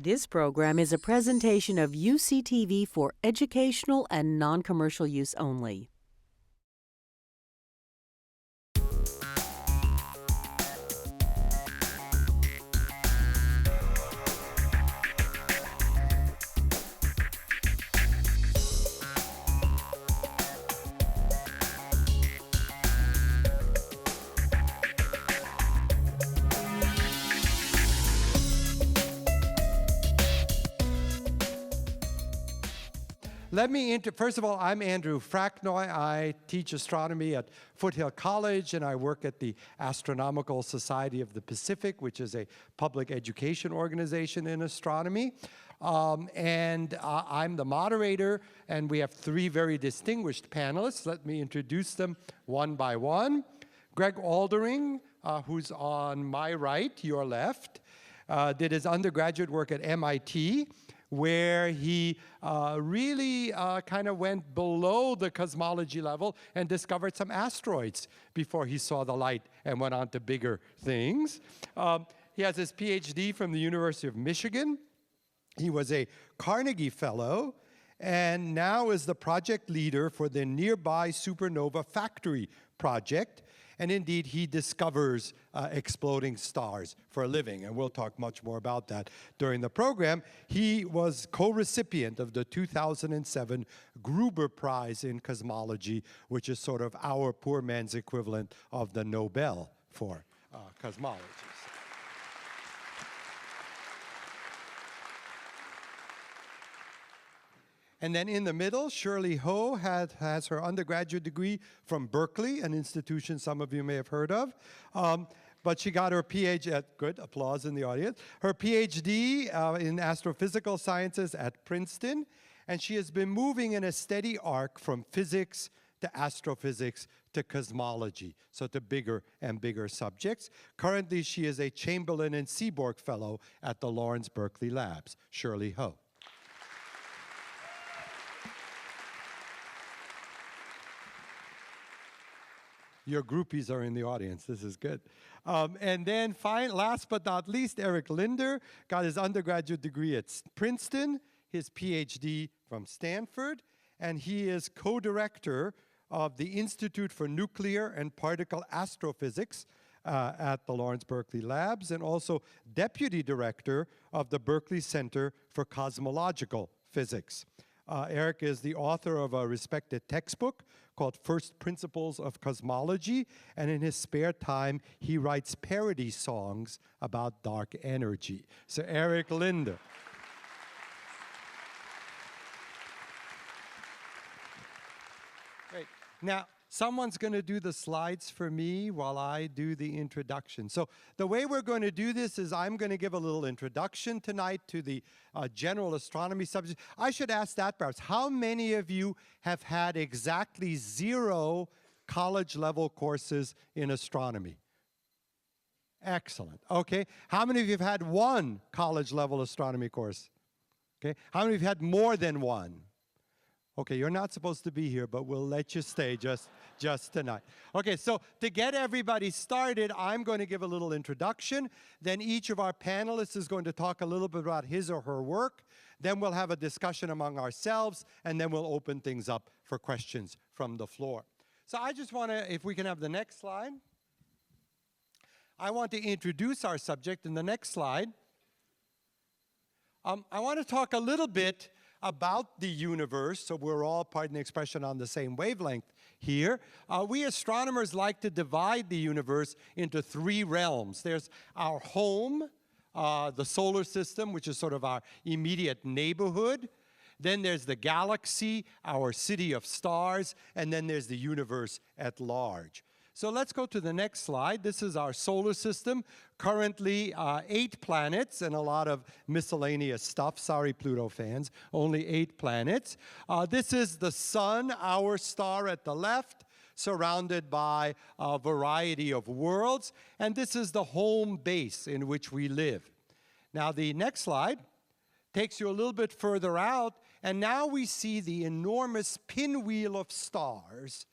This program is a presentation of UCTV for educational and non-commercial use only. First of all, I'm Andrew Fraknoi. I teach astronomy at Foothill College, and I work at the Astronomical Society of the Pacific, which is a public education organization in astronomy. I'm the moderator, and we have three very distinguished panelists. Let me introduce them one by one. Greg Aldering, who's on my right, your left, did his undergraduate work at MIT, where he really kind of went below the cosmology level and discovered some asteroids before he saw the light and went on to bigger things. He has his PhD from the University of Michigan. He was a Carnegie Fellow and now is the project leader for the nearby Supernova Factory project. And indeed, he discovers exploding stars for a living, and we'll talk much more about that during the program. He was co-recipient of the 2007 Gruber Prize in Cosmology, which is sort of our poor man's equivalent of the Nobel for cosmology. And then in the middle, Shirley Ho has her undergraduate degree from Berkeley, an institution some of you may have heard of. But she got her PhD, good applause in the audience, her PhD in astrophysical sciences at Princeton. And she has been moving in a steady arc from physics to astrophysics to cosmology, so to bigger and bigger subjects. Currently, she is a Chamberlain and Seaborg Fellow at the Lawrence Berkeley Labs. Shirley Ho. Your groupies are in the audience. This is good. And then last but not least, Eric Linder got his undergraduate degree at Princeton, his PhD from Stanford, and he is co-director of the Institute for Nuclear and Particle Astrophysics at the Lawrence Berkeley Labs, and also deputy director of the Berkeley Center for Cosmological Physics. Eric is the author of a respected textbook called First Principles of Cosmology, and in his spare time, he writes parody songs about dark energy. So Eric Linder. Great. Now, someone's going to do the slides for me while I do the introduction. So the way we're going to do this is I'm going to give a little introduction tonight to the general astronomy subject. I should ask that perhaps. How many of you have had exactly 0 college-level courses in astronomy? Excellent. Okay. How many of you have had 1 college-level astronomy course? Okay. How many of you have had more than 1? Okay, you're not supposed to be here, but we'll let you stay just tonight. Okay, so to get everybody started, I'm going to give a little introduction. Then each of our panelists is going to talk a little bit about his or her work. Then we'll have a discussion among ourselves, and then we'll open things up for questions from the floor. So I just want to, if we can have the next slide. I want to introduce our subject in the next slide. I want to talk a little bit about the universe, so we're all, pardon the expression, on the same wavelength here. We astronomers like to divide the universe into 3 realms. There's our home, the solar system, which is sort of our immediate neighborhood. Then there's the galaxy, our city of stars, and then there's the universe at large. So let's go to the next slide. This is our solar system. Currently 8 planets and a lot of miscellaneous stuff. Sorry, Pluto fans, only 8 planets. This is the sun, our star at the left, surrounded by a variety of worlds. And this is the home base in which we live. Now the next slide takes you a little bit further out, and now we see the enormous pinwheel of stars,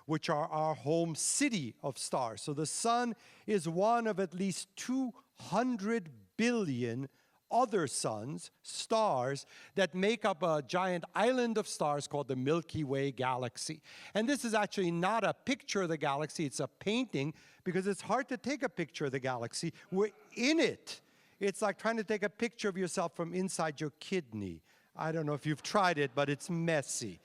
which are our home city of stars. So the sun is one of at least 200 billion other suns, stars, that make up a giant island of stars called the Milky Way galaxy. And this is actually not a picture of the galaxy, it's a painting, because it's hard to take a picture of the galaxy. We're in it. It's like trying to take a picture of yourself from inside your kidney. I don't know if you've tried it, but it's messy.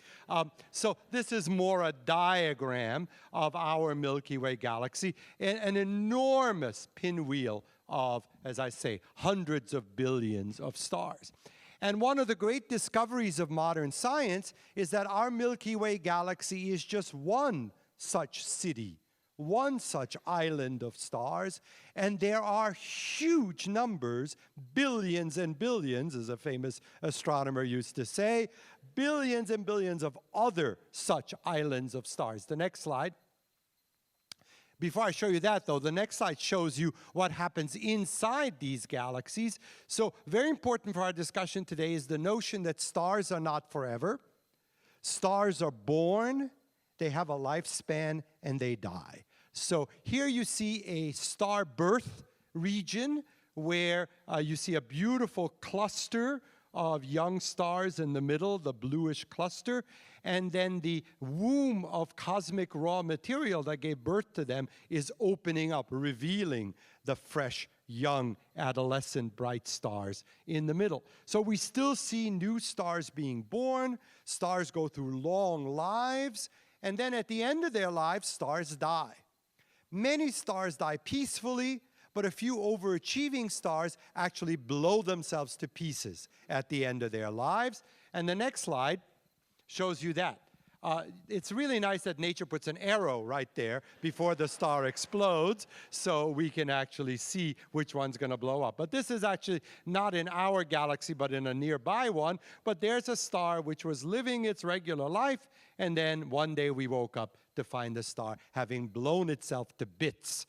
So this is more a diagram of our Milky Way galaxy, an enormous pinwheel of, as I say, hundreds of billions of stars. And one of the great discoveries of modern science is that our Milky Way galaxy is just one such city, one such island of stars, and there are huge numbers, billions and billions, as a famous astronomer used to say, billions and billions of other such islands of stars. The next slide. Before I show you that, though, the next slide shows you what happens inside these galaxies. So very important for our discussion today is the notion that stars are not forever. Stars are born, they have a lifespan, and they die. So here you see a star birth region where you see a beautiful cluster of young stars in the middle, the bluish cluster, and then the womb of cosmic raw material that gave birth to them is opening up, revealing the fresh, young, adolescent, bright stars in the middle. So we still see new stars being born, stars go through long lives, and then at the end of their lives, stars die. Many stars die peacefully, but a few overachieving stars actually blow themselves to pieces at the end of their lives. And the next slide shows you that. It's really nice that nature puts an arrow right there before the star explodes, so we can actually see which one's going to blow up. But this is actually not in our galaxy, but in a nearby one. But there's a star which was living its regular life, and then one day we woke up to find the star having blown itself to bits.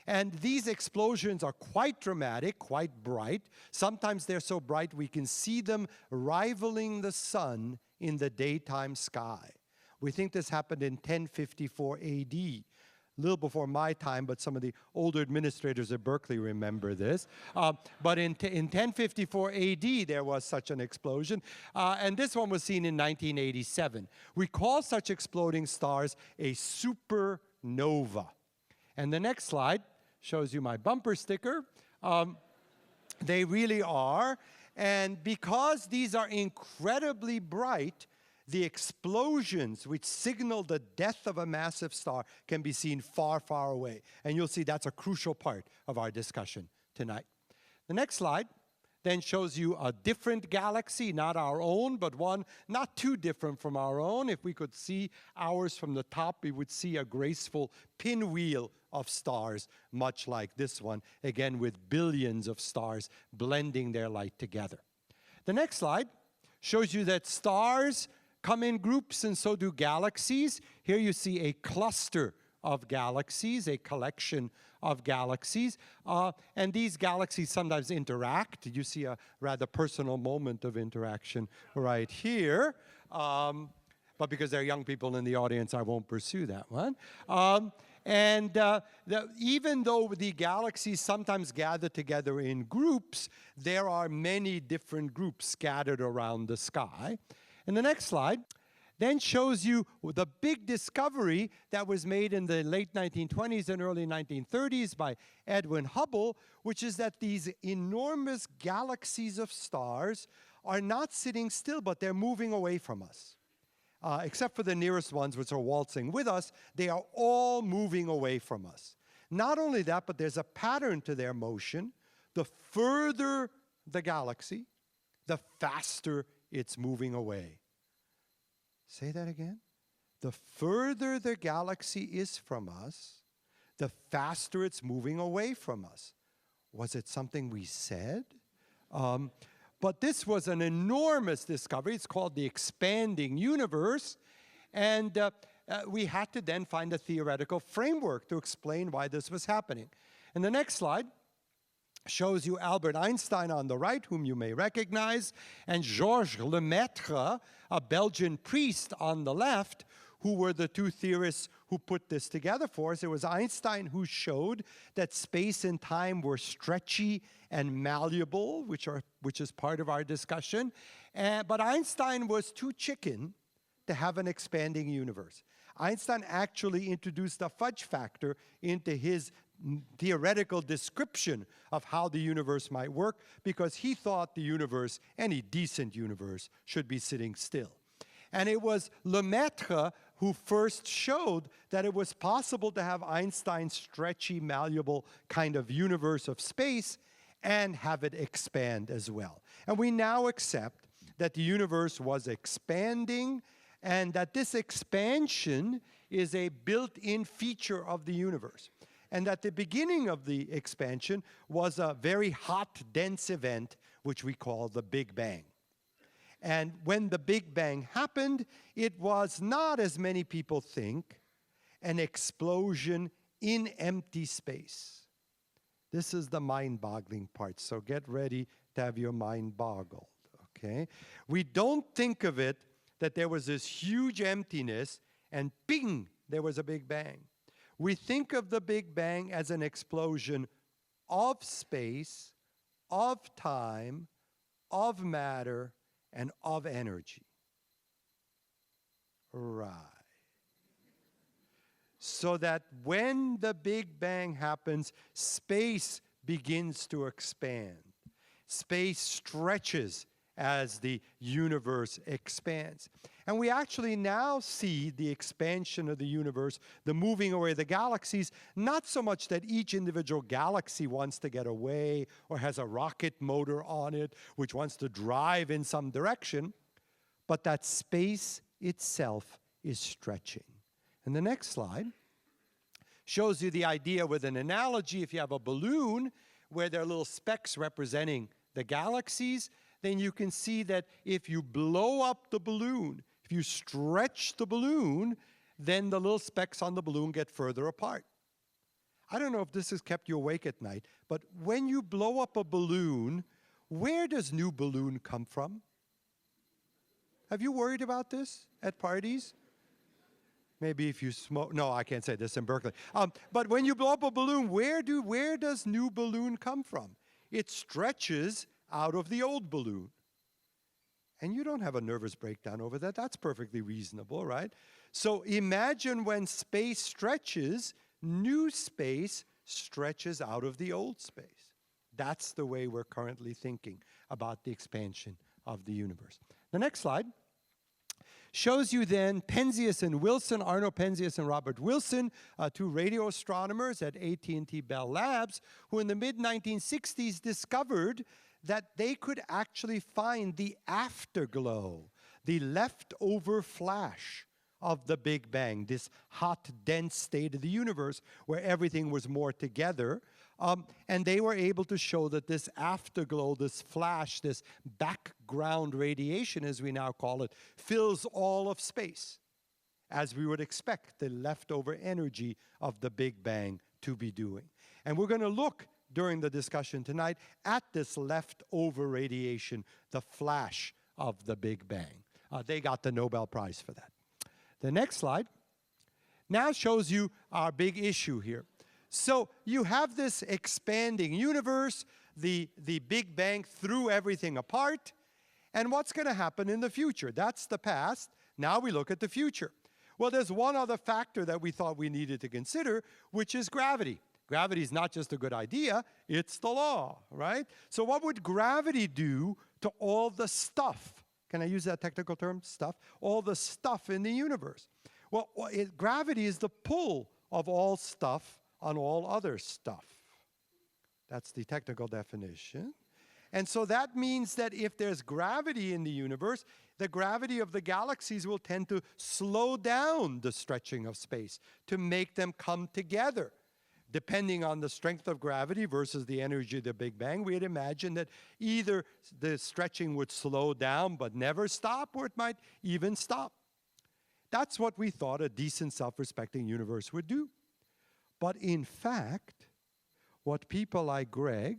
And these explosions are quite dramatic, quite bright. Sometimes they're so bright we can see them rivaling the sun in the daytime sky. We think this happened in 1054 AD, a little before my time, but some of the older administrators at Berkeley remember this. But in 1054 AD, there was such an explosion, and this one was seen in 1987. We call such exploding stars a supernova. And the next slide shows you my bumper sticker. They really are. And because these are incredibly bright, the explosions which signal the death of a massive star can be seen far, far away. And you'll see that's a crucial part of our discussion tonight. The next slide then shows you a different galaxy, not our own, but one not too different from our own. If we could see ours from the top, we would see a graceful pinwheel of stars, much like this one, again with billions of stars blending their light together. The next slide shows you that stars come in groups, and so do galaxies. Here you see a cluster of galaxies, a collection of galaxies, and these galaxies sometimes interact. You see a rather personal moment of interaction right here, but because there are young people in the audience, I won't pursue that one. Even though the galaxies sometimes gather together in groups, there are many different groups scattered around the sky. And the next slide then shows you the big discovery that was made in the late 1920s and early 1930s by Edwin Hubble, which is that these enormous galaxies of stars are not sitting still, but they're moving away from us. Except for the nearest ones, which are waltzing with us, they are all moving away from us. Not only that, but there's a pattern to their motion. The further the galaxy, the faster it's moving away. Say that again. The further the galaxy is from us, the faster it's moving away from us. Was it something we said? But this was an enormous discovery. It's called the expanding universe. And we had to then find a theoretical framework to explain why this was happening. And the next slide shows you Albert Einstein on the right, whom you may recognize, and Georges Lemaitre, a Belgian priest, on the left, who were the two theorists who put this together for us. It was Einstein who showed that space and time were stretchy and malleable, which is part of our discussion. But Einstein was too chicken to have an expanding universe. Einstein actually introduced a fudge factor into his theoretical description of how the universe might work, because he thought the universe, any decent universe, should be sitting still. And it was Lemaitre who first showed that it was possible to have Einstein's stretchy, malleable kind of universe of space and have it expand as well. And we now accept that the universe was expanding and that this expansion is a built-in feature of the universe. And that the beginning of the expansion was a very hot, dense event, which we call the Big Bang. And when the Big Bang happened, it was not, as many people think, an explosion in empty space. This is the mind-boggling part, so get ready to have your mind boggled, okay? We don't think of it that there was this huge emptiness and bing, there was a Big Bang. We think of the Big Bang as an explosion of space, of time, of matter, and of energy. Right. So that when the Big Bang happens, space begins to expand. Space stretches as the universe expands. And we actually now see the expansion of the universe, the moving away of the galaxies, not so much that each individual galaxy wants to get away or has a rocket motor on it which wants to drive in some direction, but that space itself is stretching. And the next slide shows you the idea with an analogy. If you have a balloon where there are little specks representing the galaxies, then you can see that if you blow up the balloon, if you stretch the balloon, then the little specks on the balloon get further apart. I don't know if this has kept you awake at night, but when you blow up a balloon, where does new balloon come from? Have you worried about this at parties? Maybe if you smoke, no, I can't say this in Berkeley. But when you blow up a balloon, where does new balloon come from? It stretches out of the old balloon. And you don't have a nervous breakdown over that. That's perfectly reasonable, right? So imagine when space stretches, new space stretches out of the old space. That's the way we're currently thinking about the expansion of the universe. The next slide shows you then Penzias and Wilson, Arno Penzias and Robert Wilson, two radio astronomers at AT&T Bell Labs, who in the mid-1960s discovered that they could actually find the afterglow, the leftover flash of the Big Bang, this hot, dense state of the universe where everything was more together. And they were able to show that this afterglow, this flash, this background radiation, as we now call it, fills all of space, as we would expect the leftover energy of the Big Bang to be doing. And we're going to look during the discussion tonight at this leftover radiation, the flash of the Big Bang. They got the Nobel Prize for that. The next slide now shows you our big issue here. So you have this expanding universe, the Big Bang threw everything apart, and what's going to happen in the future? That's the past. Now we look at the future. Well, there's one other factor that we thought we needed to consider, which is gravity. Gravity is not just a good idea, it's the law, right? So what would gravity do to all the stuff? Can I use that technical term, stuff? All the stuff in the universe. Well, gravity is the pull of all stuff on all other stuff. That's the technical definition. And so that means that if there's gravity in the universe, the gravity of the galaxies will tend to slow down the stretching of space, to make them come together. Depending on the strength of gravity versus the energy of the Big Bang, we'd imagine that either the stretching would slow down but never stop, or it might even stop. That's what we thought a decent, self-respecting universe would do. But in fact, what people like Greg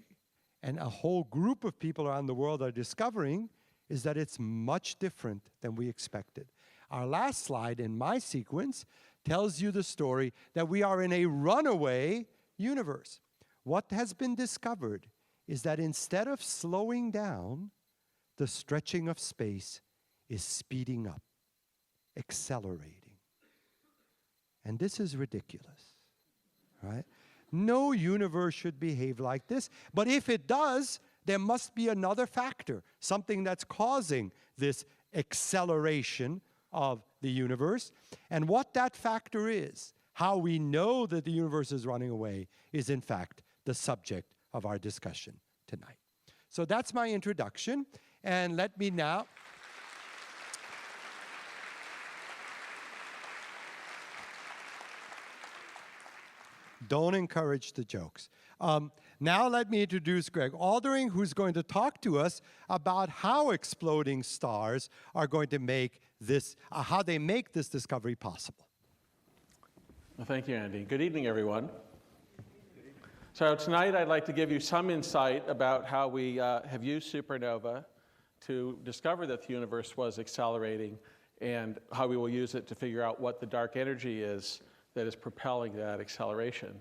and a whole group of people around the world are discovering is that it's much different than we expected. Our last slide in my sequence tells you the story that we are in a runaway universe. What has been discovered is that instead of slowing down, the stretching of space is speeding up, accelerating. And this is ridiculous, right? No universe should behave like this, but if it does, there must be another factor, something that's causing this acceleration of the universe. And what that factor is, how we know that the universe is running away, is in fact the subject of our discussion tonight. So that's my introduction, and let me now don't encourage the jokes. Now let me introduce Greg Aldering, who's going to talk to us about how exploding stars are going to make this, how they make this discovery possible. Well, thank you, Andy. Good evening, everyone. So tonight I'd like to give you some insight about how we have used supernova to discover that the universe was accelerating and how we will use it to figure out what the dark energy is that is propelling that acceleration.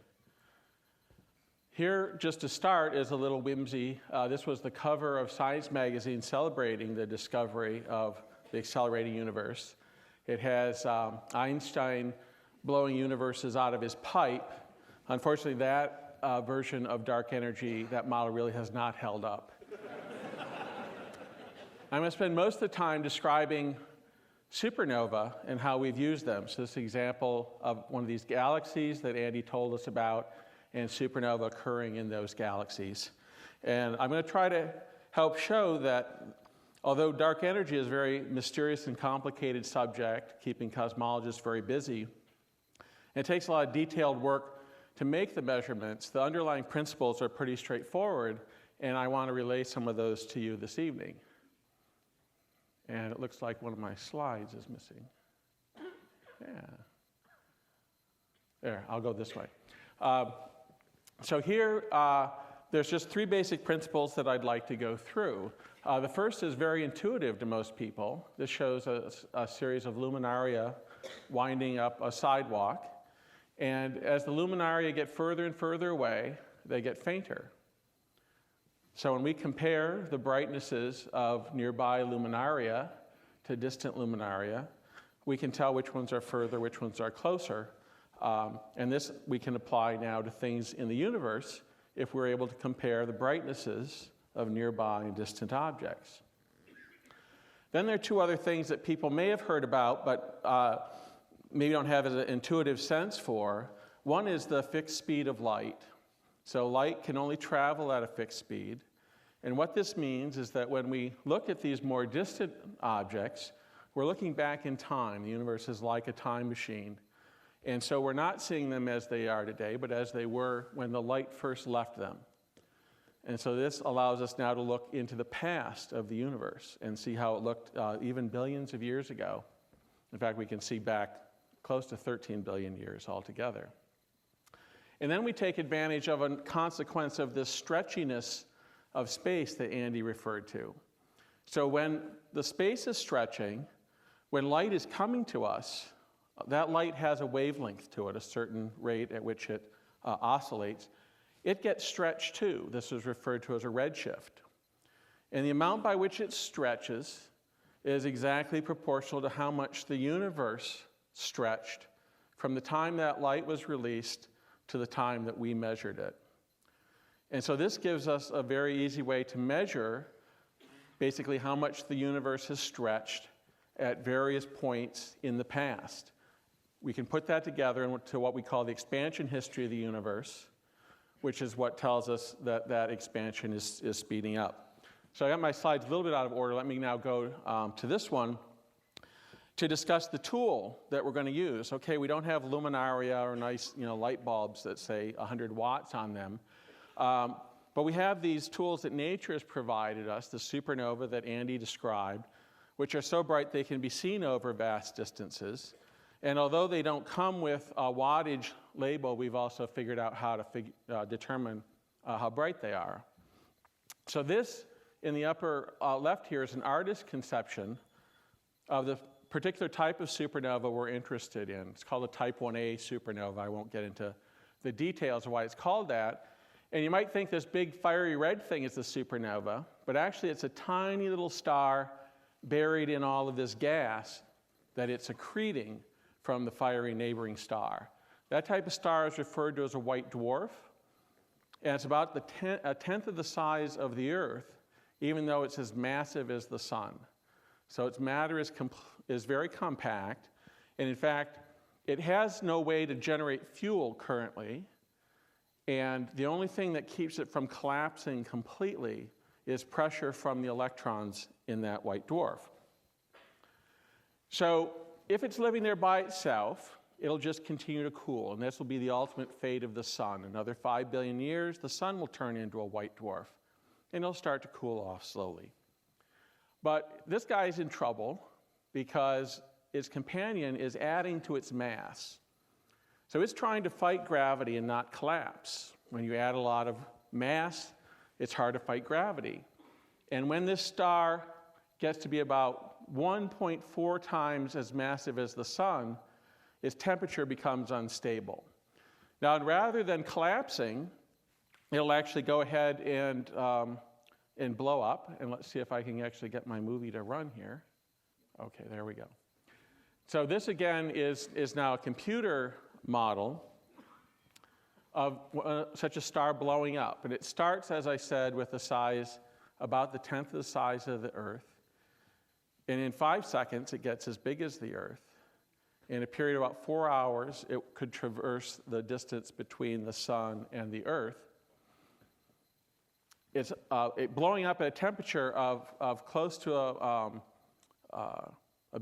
Here, just to start, is a little whimsy. This was the cover of Science magazine celebrating the discovery of the accelerating universe. It has Einstein blowing universes out of his pipe. Unfortunately, that version of dark energy, that model really has not held up. I'm going to spend most of the time describing supernova and how we've used them. So this example of one of these galaxies that Andy told us about, and supernova occurring in those galaxies. And I'm going to try to help show that although dark energy is a very mysterious and complicated subject, keeping cosmologists very busy, it takes a lot of detailed work to make the measurements. The underlying principles are pretty straightforward, and I want to relay some of those to you this evening. And it looks like one of my slides is missing. Yeah. There, I'll go this way. So here, there's just three basic principles that I'd like to go through. The first is very intuitive to most people. This shows a series of luminaria winding up a sidewalk. And as the luminaria get further and further away, they get fainter. So when we compare the brightnesses of nearby luminaria to distant luminaria, we can tell which ones are further, which ones are closer. And this we can apply now to things in the universe if we're able to compare the brightnesses of nearby and distant objects. Then there are two other things that people may have heard about, but maybe don't have an intuitive sense for. One is the fixed speed of light. So light can only travel at a fixed speed. And what this means is that when we look at these more distant objects, we're looking back in time. The universe is like a time machine. And so we're not seeing them as they are today, but as they were when the light first left them. And so this allows us now to look into the past of the universe and see how it looked even billions of years ago. In fact, we can see back close to 13 billion years altogether. And then we take advantage of a consequence of this stretchiness of space that Andy referred to. So when the space is stretching, when light is coming to us, that light has a wavelength to it, a certain rate at which it oscillates. It gets stretched too. This is referred to as a redshift. And the amount by which it stretches is exactly proportional to how much the universe stretched from the time that light was released to the time that we measured it. And so this gives us a very easy way to measure basically how much the universe has stretched at various points in the past. We can put that together into what we call the expansion history of the universe, which is what tells us that that expansion is speeding up. So I got my slides a little bit out of order. Let me now go to this one to discuss the tool that we're going to use. Okay, we don't have luminaria or nice light bulbs that say 100 watts on them. But we have these tools that nature has provided us, the supernova that Andy described, which are so bright they can be seen over vast distances. And although they don't come with a wattage label, we've also figured out how to determine how bright they are. So this, in the upper left here, is an artist's conception of the particular type of supernova we're interested in. It's called a type 1a supernova. I won't get into the details of why it's called that. And you might think this big fiery red thing is the supernova, but actually it's a tiny little star buried in all of this gas that it's accreting from the fiery neighboring star. That type of star is referred to as a white dwarf, and it's about a tenth of the size of the Earth, even though it's as massive as the sun. So its matter is very compact, and in fact, it has no way to generate fuel currently, and the only thing that keeps it from collapsing completely is pressure from the electrons in that white dwarf. So if it's living there by itself, it'll just continue to cool, and this will be the ultimate fate of the sun. Another 5 billion years, the sun will turn into a white dwarf, and it'll start to cool off slowly. But this guy's in trouble because its companion is adding to its mass. So it's trying to fight gravity and not collapse. When you add a lot of mass, it's hard to fight gravity. And when this star gets to be about 1.4 times as massive as the sun, its temperature becomes unstable. Now, rather than collapsing, it'll actually go ahead and blow up. And let's see if I can actually get my movie to run here. Okay, there we go. So this, again, is now a computer model of such a star blowing up. And it starts, as I said, with a size about the tenth of the size of the Earth. And in 5 seconds, it gets as big as the Earth. In a period of about 4 hours, it could traverse the distance between the sun and the Earth. It's blowing up at a temperature of close to a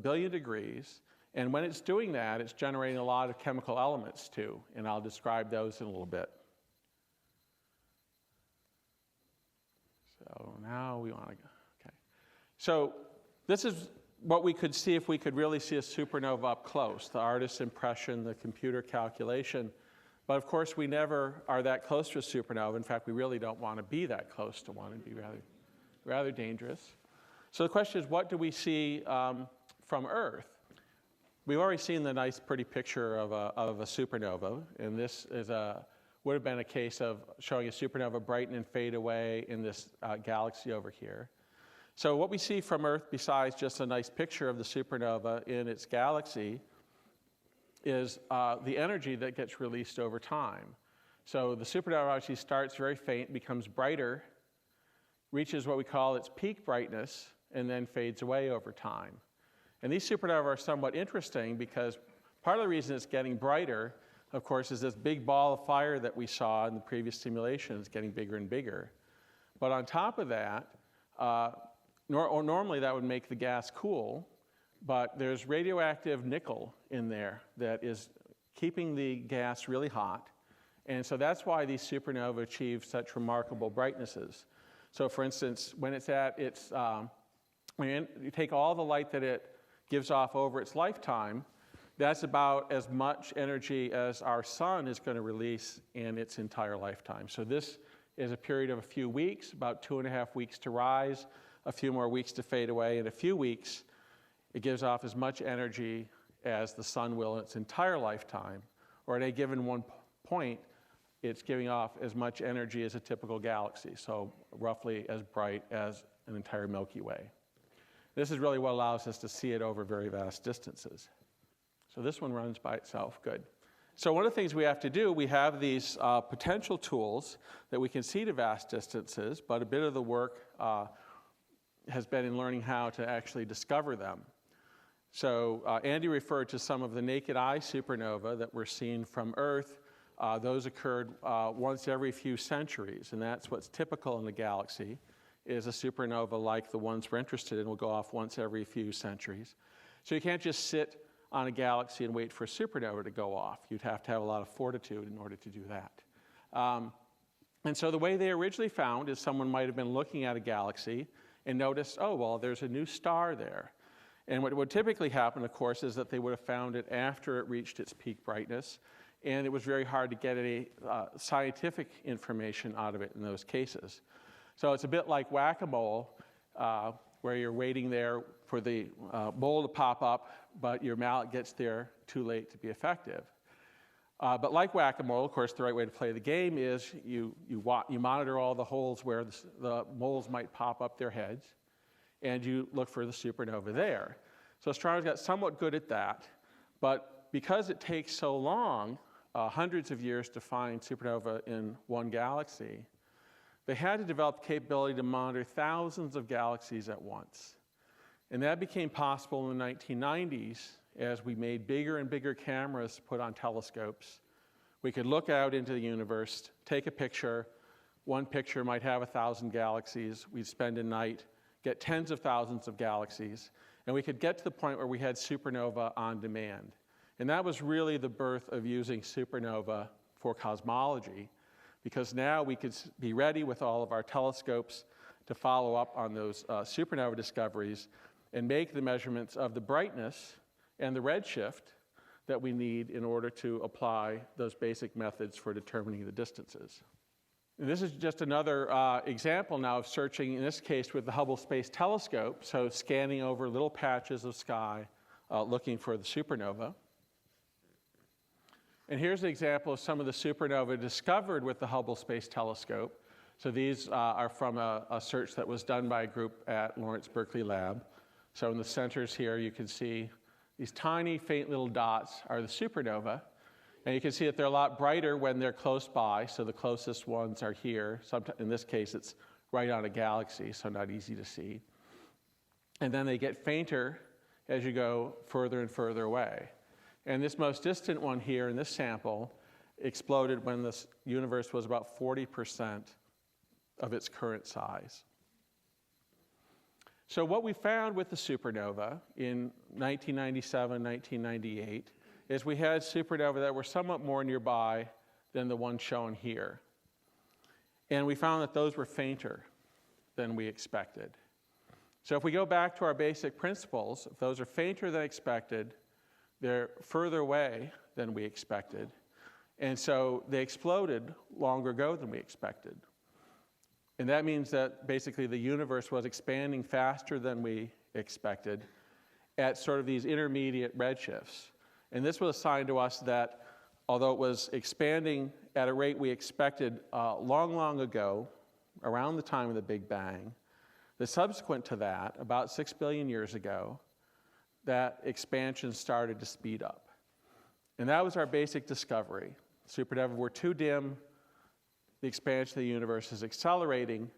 billion degrees. And when it's doing that, it's generating a lot of chemical elements too. And I'll describe those in a little bit. So now we want to go. Okay. So this is what we could see if we could really see a supernova up close, the artist's impression, the computer calculation. But of course, we never are that close to a supernova. In fact, we really don't want to be that close to one. It'd be rather dangerous. So the question is, what do we see from Earth? We've already seen the nice, pretty picture of a supernova, and this would have been a case of showing a supernova brighten and fade away in this galaxy over here. So what we see from Earth, besides just a nice picture of the supernova in its galaxy, is the energy that gets released over time. So the supernova actually starts very faint, becomes brighter, reaches what we call its peak brightness, and then fades away over time. And these supernovae are somewhat interesting because part of the reason it's getting brighter, of course, is this big ball of fire that we saw in the previous simulation is getting bigger and bigger. But on top of that, normally that would make the gas cool, but there's radioactive nickel in there that is keeping the gas really hot. And so that's why these supernovae achieve such remarkable brightnesses. So for instance, when it's at its, when you take all the light that it gives off over its lifetime, that's about as much energy as our sun is going to release in its entire lifetime. So this is a period of a few weeks, about 2.5 weeks to rise, a few more weeks to fade away. In a few weeks, it gives off as much energy as the sun will in its entire lifetime, or at a given one point, it's giving off as much energy as a typical galaxy, so roughly as bright as an entire Milky Way. This is really what allows us to see it over very vast distances. So this one runs by itself, good. So one of the things we have to do, we have these potential tools that we can see to vast distances, but a bit of the work has been in learning how to actually discover them. So Andy referred to some of the naked eye supernova that we're seeing from Earth. Those occurred once every few centuries, and that's what's typical in the galaxy, is a supernova like the ones we're interested in will go off once every few centuries. So you can't just sit on a galaxy and wait for a supernova to go off. You'd have to have a lot of fortitude in order to do that. And so the way they originally found is someone might have been looking at a galaxy and noticed, oh, well, there's a new star there. And what would typically happen, of course, is that they would have found it after it reached its peak brightness, and it was very hard to get any scientific information out of it in those cases. So it's a bit like whack-a-mole, where you're waiting there for the bowl to pop up, but your mallet gets there too late to be effective. But like whack-a-mole, of course, the right way to play the game is you monitor all the holes where the moles might pop up their heads, and you look for the supernova there. So astronomers got somewhat good at that, but because it takes so long, hundreds of years to find supernova in one galaxy, they had to develop the capability to monitor thousands of galaxies at once. And that became possible in the 1990s as we made bigger and bigger cameras put on telescopes. We could look out into the universe, take a picture. One picture might have 1,000 galaxies. We'd spend a night, get tens of thousands of galaxies, and we could get to the point where we had supernova on demand. And that was really the birth of using supernova for cosmology, because now we could be ready with all of our telescopes to follow up on those supernova discoveries and make the measurements of the brightness and the redshift that we need in order to apply those basic methods for determining the distances. And this is just another example now of searching, in this case with the Hubble Space Telescope, so scanning over little patches of sky looking for the supernova. And here's an example of some of the supernovae discovered with the Hubble Space Telescope. So these are from a search that was done by a group at Lawrence Berkeley Lab. So in the centers here, you can see these tiny, faint little dots are the supernova. And you can see that they're a lot brighter when they're close by. So the closest ones are here. In this case, it's right on a galaxy, so not easy to see. And then they get fainter as you go further and further away. And this most distant one here in this sample exploded when the universe was about 40% of its current size. So what we found with the supernova in 1997, 1998, is we had supernovae that were somewhat more nearby than the one shown here. And we found that those were fainter than we expected. So if we go back to our basic principles, if those are fainter than expected, they're further away than we expected. And so they exploded longer ago than we expected. And that means that basically the universe was expanding faster than we expected at sort of these intermediate redshifts. And this was a sign to us that although it was expanding at a rate we expected long, long ago, around the time of the Big Bang, the subsequent to that, about 6 billion years ago, that expansion started to speed up. And that was our basic discovery. Supernovae were too dim. The expansion of the universe is accelerating.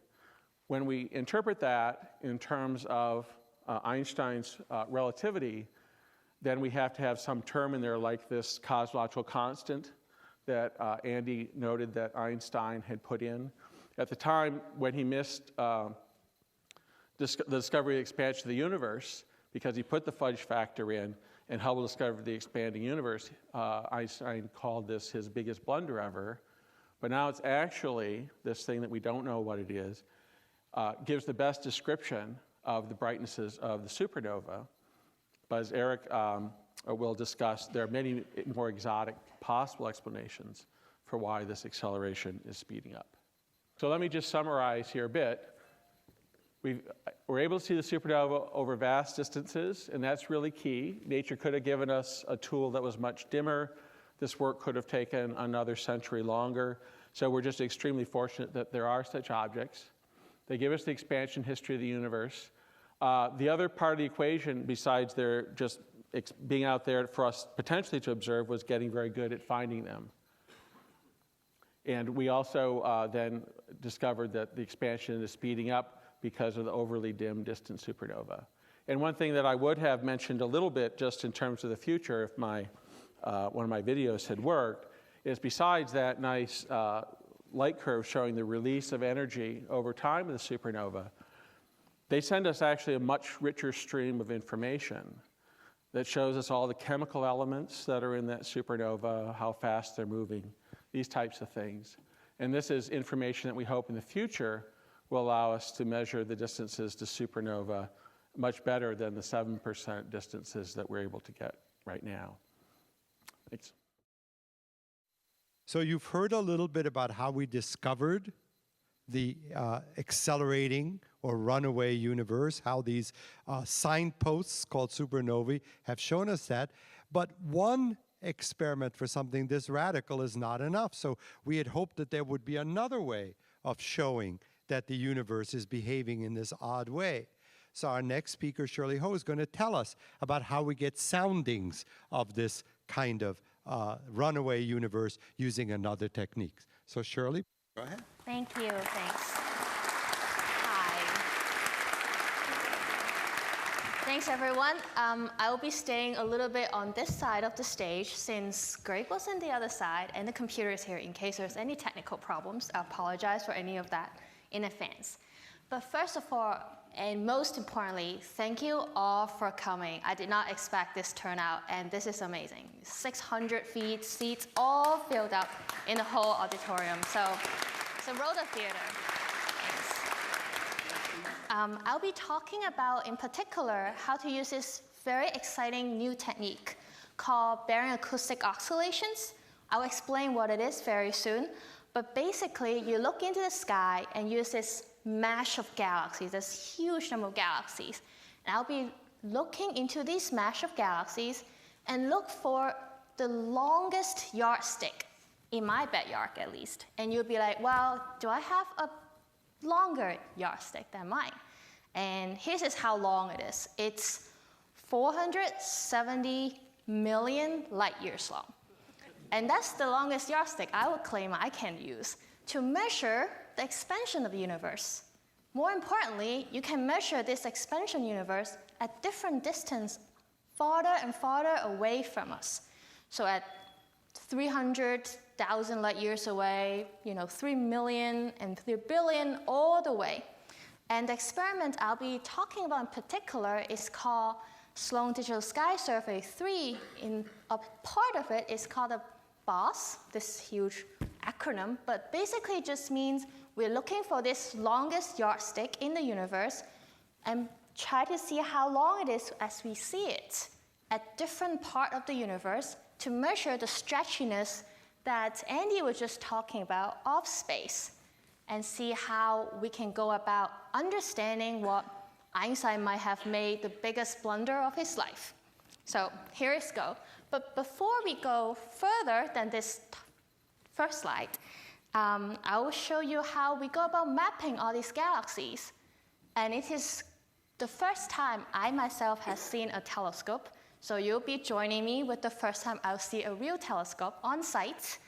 When we interpret that in terms of Einstein's relativity, then we have to have some term in there like this cosmological constant that Andy noted that Einstein had put in. At the time when he missed the discovery of the expansion of the universe, because he put the fudge factor in and Hubble discovered the expanding universe, Einstein called this his biggest blunder ever. But now it's actually this thing that we don't know what it is, gives the best description of the brightnesses of the supernova. But as Eric will discuss, there are many more exotic possible explanations for why this acceleration is speeding up. So let me just summarize here a bit. We're able to see the supernova over vast distances, and that's really key. Nature could have given us a tool that was much dimmer. This work could have taken another century longer. So we're just extremely fortunate that there are such objects. They give us the expansion history of the universe. The other part of the equation, besides their just being out there for us potentially to observe, was getting very good at finding them. And we also then discovered that the expansion is speeding up because of the overly dim distant supernova. And one thing that I would have mentioned a little bit just in terms of the future if one of my videos had worked, is besides that nice light curve showing the release of energy over time of the supernova, they send us actually a much richer stream of information that shows us all the chemical elements that are in that supernova, how fast they're moving, these types of things. And this is information that we hope in the future will allow us to measure the distances to supernova much better than the 7% distances that we're able to get right now. Thanks. So you've heard a little bit about how we discovered the accelerating or runaway universe, how these signposts called supernovae have shown us that. But one experiment for something this radical is not enough. So we had hoped that there would be another way of showing that the universe is behaving in this odd way. So our next speaker, Shirley Ho, is going to tell us about how we get soundings of this kind of runaway universe using another technique. So Shirley, go ahead. Thank you. Thanks. Hi. Thanks, everyone. I will be staying a little bit on this side of the stage since Greg was on the other side and the computer is here in case there's any technical problems. I apologize for any of that in advance. But first of all, and most importantly, thank you all for coming. I did not expect this turnout, and this is amazing. 600 seats all filled up in the whole auditorium. So Rhoda Theater. Thanks. I'll be talking about, in particular, how to use this very exciting new technique called baryon acoustic oscillations. I'll explain what it is very soon. But basically, you look into the sky and use this mesh of galaxies, this huge number of galaxies. And I'll be looking into this mesh of galaxies and look for the longest yardstick, in my backyard at least. And you'll be like, well, do I have a longer yardstick than mine? And here's how long it is. It's 470 million light years long. And that's the longest yardstick I would claim I can use to measure the expansion of the universe. More importantly, you can measure this expansion universe at different distance, farther and farther away from us. So at 300,000 light years away, 3 million and 3 billion, all the way. And the experiment I'll be talking about in particular is called Sloan Digital Sky Survey 3. A part of it is called a BOSS, this huge acronym, but basically it just means we're looking for this longest yardstick in the universe and try to see how long it is as we see it at different parts of the universe to measure the stretchiness that Andy was just talking about of space and see how we can go about understanding what Einstein might have made the biggest blunder of his life. So here it goes. But before we go further than this first slide, I will show you how we go about mapping all these galaxies. And it is the first time I myself have seen a telescope. So you'll be joining me with the first time I'll see a real telescope on site.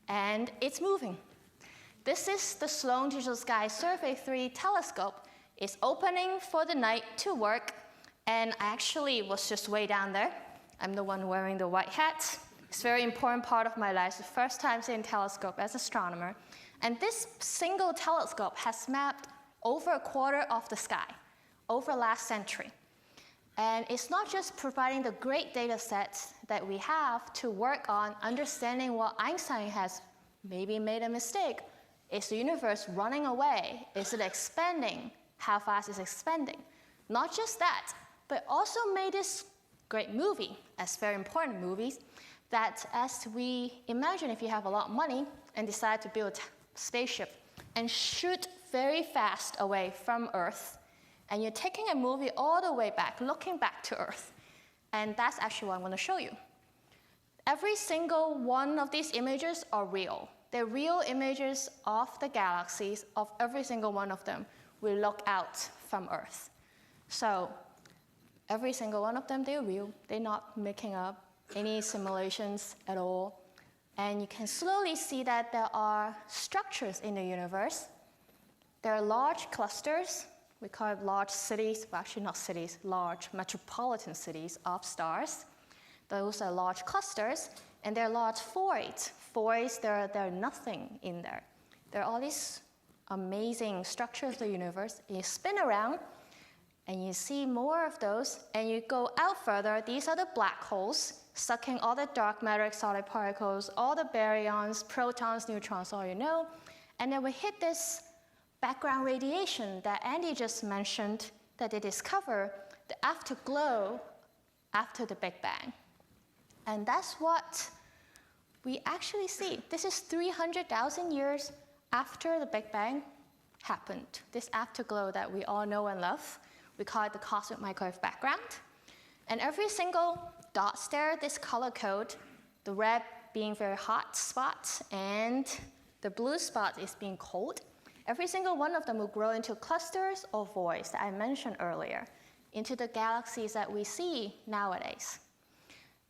And it's moving. This is the Sloan Digital Sky Survey 3 telescope. It's opening for the night to work. And I actually was just way down there. I'm the one wearing the white hat. It's a very important part of my life. It's the first time seeing a telescope as an astronomer. And this single telescope has mapped over a quarter of the sky over last century. And it's not just providing the great data sets that we have to work on understanding what Einstein has maybe made a mistake. Is the universe running away? Is it expanding? How fast is it expanding? Not just that, but also made this great movie, as very important movies, that as we imagine if you have a lot of money and decide to build a spaceship and shoot very fast away from Earth, and you're taking a movie all the way back, looking back to Earth. And that's actually what I'm going to show you. Every single one of these images are real. They're real images of the galaxies, of every single one of them. We look out from Earth. So every single one of them, they're real. They're not making up any simulations at all. And you can slowly see that there are structures in the universe. There are large clusters. We call it large cities, well, actually not cities, large metropolitan cities of stars. Those are large clusters, and there are large voids. Voids, there are nothing in there. There are all these amazing structures of the universe. You spin around, and you see more of those, and you go out further. These are the black holes, sucking all the dark matter, exotic particles, all the baryons, protons, neutrons, all you know. And then we hit this background radiation that Andy just mentioned that they discover the afterglow after the Big Bang. And that's what we actually see. This is 300,000 years after the Big Bang. happened, this afterglow that we all know and love. We call it the cosmic microwave background. And every single dot there, this color code, the red being very hot spots and the blue spot is being cold, every single one of them will grow into clusters or voids that I mentioned earlier, into the galaxies that we see nowadays.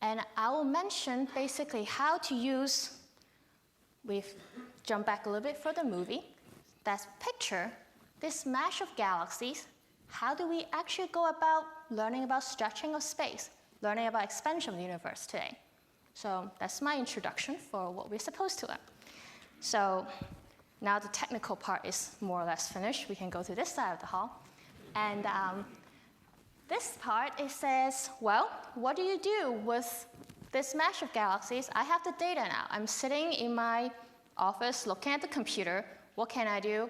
And I will mention basically how to use, we've jumped back a little bit for the movie, that picture, this mesh of galaxies. How do we actually go about learning about stretching of space, learning about expansion of the universe today? So that's my introduction for what we're supposed to learn. So now the technical part is more or less finished. We can go to this side of the hall. And this part, it says, well, what do you do with this mesh of galaxies? I have the data now. I'm sitting in my office looking at the computer. What can I do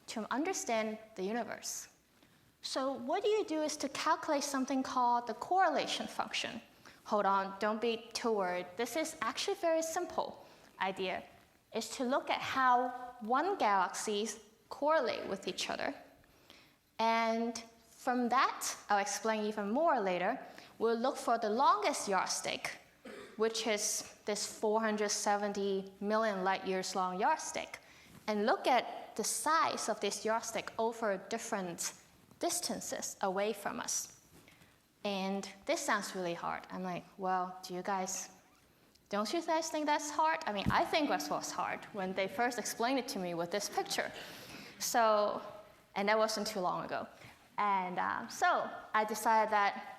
to understand the universe? So what you do is to calculate something called the correlation function. Hold on, don't be too worried. This is actually a very simple idea. It's to look at how one galaxies correlate with each other. And from that, I'll explain even more later, we'll look for the longest yardstick, which is this 470 million light years long yardstick, and look at the size of this yardstick over different distances away from us. And this sounds really hard. I'm like, well, don't you guys think that's hard? I mean, I think that's what's hard when they first explained it to me with this picture. So, and that wasn't too long ago. And so I decided that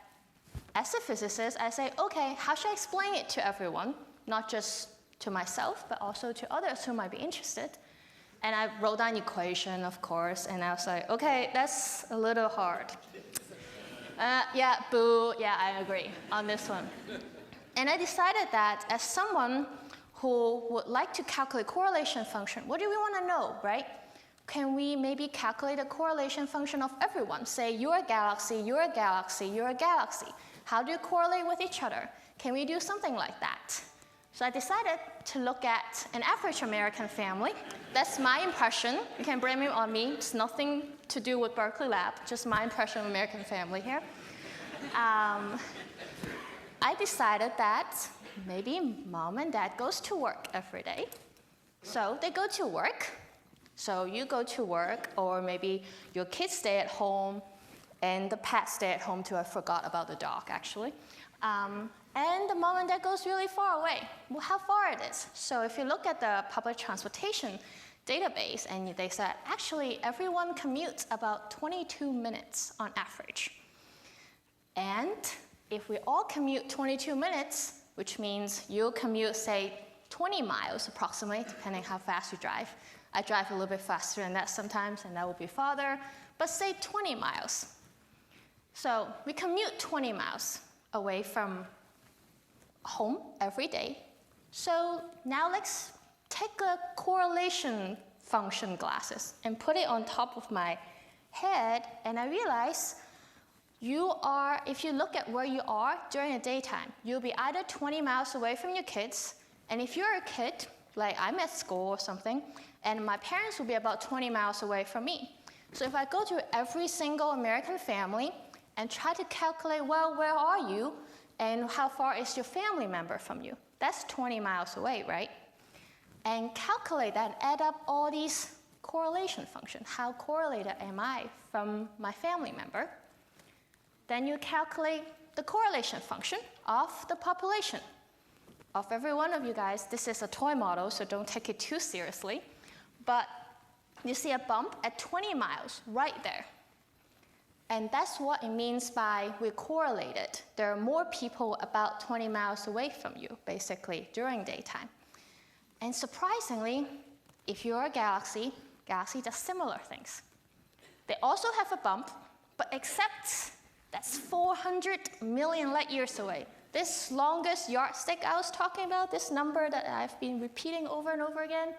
as a physicist, I say, okay, how should I explain it to everyone? Not just to myself, but also to others who might be interested. And I wrote down an equation, of course, and I was like, okay, that's a little hard. Yeah, boo, yeah, I agree on this one. And I decided that as someone who would like to calculate correlation function, what do we want to know, right? Can we maybe calculate a correlation function of everyone? Say, you're a galaxy, you're a galaxy, you're a galaxy. How do you correlate with each other? Can we do something like that? So I decided to look at an average American family. That's my impression. You can blame it on me. It's nothing to do with Berkeley Lab, just my impression of American family here. I decided that maybe mom and dad goes to work every day. So they go to work. So you go to work, or maybe your kids stay at home, and the pets stay at home too. I forgot about the dog, actually. And the mom and dad goes really far away. Well, how far it is? So if you look at the public transportation database, and they said, actually, everyone commutes about 22 minutes on average. And if we all commute 22 minutes, which means you'll commute, say, 20 miles approximately, depending how fast you drive. I drive a little bit faster than that sometimes, and that will be farther, but say 20 miles. So we commute 20 miles away from home every day. So now let's take a correlation function glasses and put it on top of my head, and I realize if you look at where you are during the daytime, you'll be either 20 miles away from your kids, and if you're a kid, like I'm at school or something, and my parents will be about 20 miles away from me. So if I go to every single American family and try to calculate, well, where are you, and how far is your family member from you? That's 20 miles away, right? And calculate that and add up all these correlation functions. How correlated am I from my family member? Then you calculate the correlation function of the population of every one of you guys. This is a toy model, so don't take it too seriously. But you see a bump at 20 miles right there. And that's what it means by we're correlated. There are more people about 20 miles away from you, basically, during daytime. And surprisingly, if you're a galaxy does similar things. They also have a bump, but except that's 400 million light years away. This longest yardstick I was talking about, this number that I've been repeating over and over again,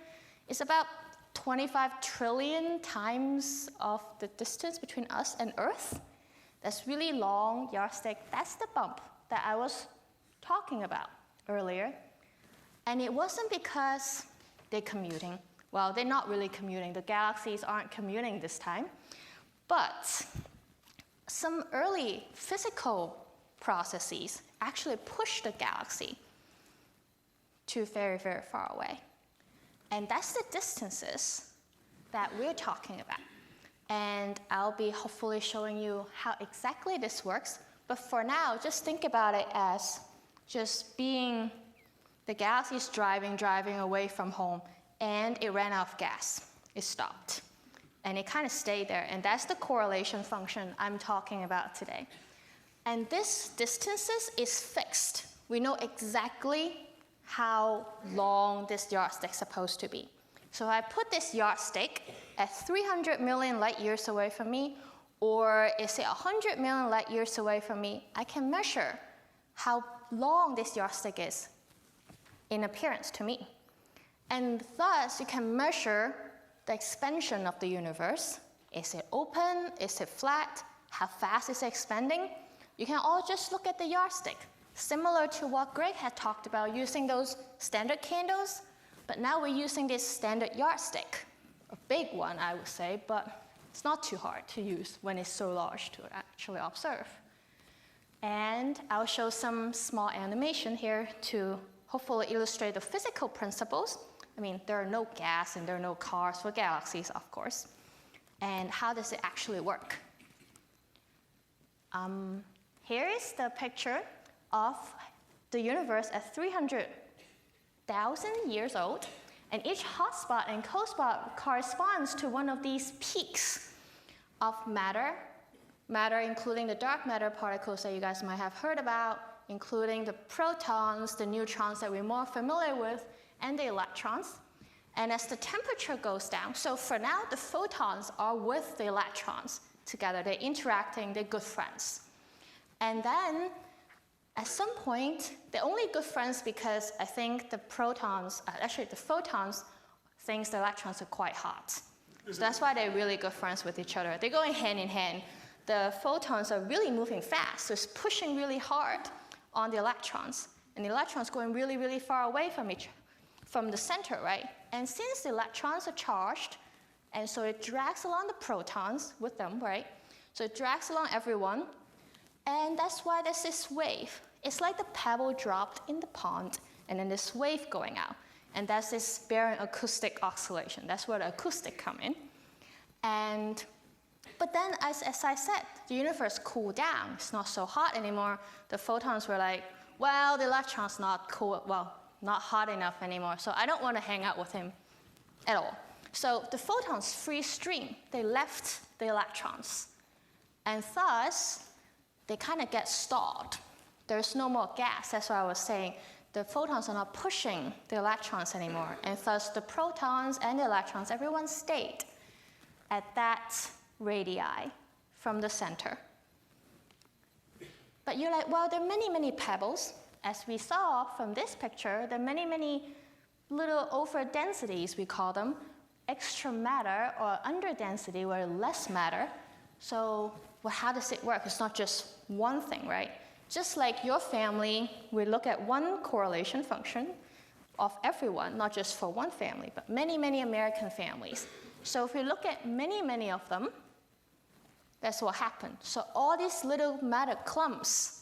is about 25 trillion times of the distance between us and Earth. That's really long yardstick. That's the bump that I was talking about earlier. And it wasn't because they're commuting. Well, they're not really commuting. The galaxies aren't commuting this time. But some early physical processes actually push the galaxy to very, very far away. And that's the distances that we're talking about. And I'll be hopefully showing you how exactly this works. But for now, just think about it as just being the galaxy is driving away from home, and it ran out of gas. It stopped. And it kind of stayed there. And that's the correlation function I'm talking about today. And this distances is fixed. We know exactly how long this yardstick is supposed to be. So if I put this yardstick at 300 million light years away from me, or is it 100 million light years away from me, I can measure how long this yardstick is in appearance to me. And thus, you can measure the expansion of the universe. Is it open? Is it flat? How fast is it expanding? You can all just look at the yardstick, similar to what Greg had talked about using those standard candles, but now we're using this standard yardstick, a big one, I would say, but it's not too hard to use when it's so large to actually observe. And I'll show some small animation here to hopefully illustrate the physical principles. I mean, there are no gas and there are no cars for galaxies, of course. And how does it actually work? Here is the picture of the universe at 300,000 years old. And each hotspot and cold spot corresponds to one of these peaks of matter. Matter including the dark matter particles that you guys might have heard about, including the protons, the neutrons that we're more familiar with, and the electrons. And as the temperature goes down, so for now, the photons are with the electrons together. They're interacting, they're good friends. And then, at some point, they're only good friends because I think the photons think the electrons are quite hot. So that's why they're really good friends with each other. They're going hand in hand. The photons are really moving fast, so it's pushing really hard on the electrons. And the electrons going really, really far away from the center, right? And since the electrons are charged, and so it drags along the protons with them, right? So it drags along everyone, and that's why there's this wave. It's like the pebble dropped in the pond, and then this wave going out. And that's this baryon acoustic oscillation. That's where the acoustic come in. But then, as I said, the universe cooled down. It's not so hot anymore. The photons were like, well, the electron's not hot enough anymore, so I don't want to hang out with him at all. So the photons free stream. They left the electrons. And thus, they kind of get stalled. There's no more gas. That's what I was saying. The photons are not pushing the electrons anymore. And thus, the protons and the electrons, everyone stayed at that radii from the center. But you're like, well, there are many, many pebbles. As we saw from this picture, there are many, many little over-densities, we call them, extra matter or under-density, where less matter. So how does it work? It's not just one thing, right? Just like your family, we look at one correlation function of everyone, not just for one family, but many, many American families. So if we look at many, many of them, that's what happened. So all these little matter clumps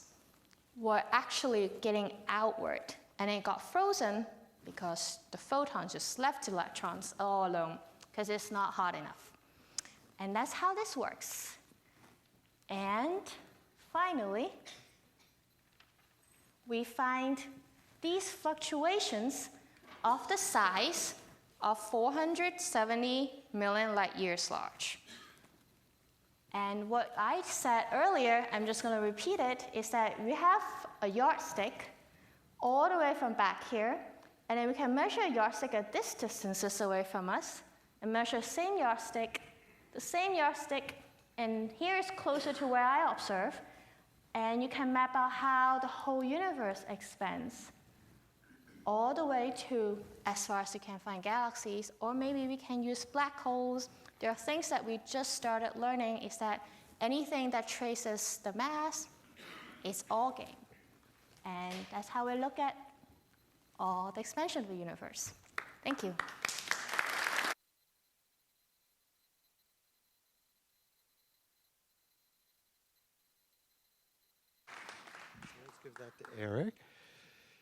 were actually getting outward, and it got frozen because the photons just left the electrons all alone because it's not hot enough. And that's how this works. And finally, we find these fluctuations of the size of 470 million light years large. And what I said earlier, I'm just going to repeat it, is that we have a yardstick all the way from back here, and then we can measure a yardstick at this distances away from us, and measure the same yardstick, and here is closer to where I observe, and you can map out how the whole universe expands all the way to as far as you can find galaxies, or maybe we can use black holes. There are things that we just started learning, is that anything that traces the mass is all game. And that's how we look at all the expansion of the universe. Thank you. give that to Eric.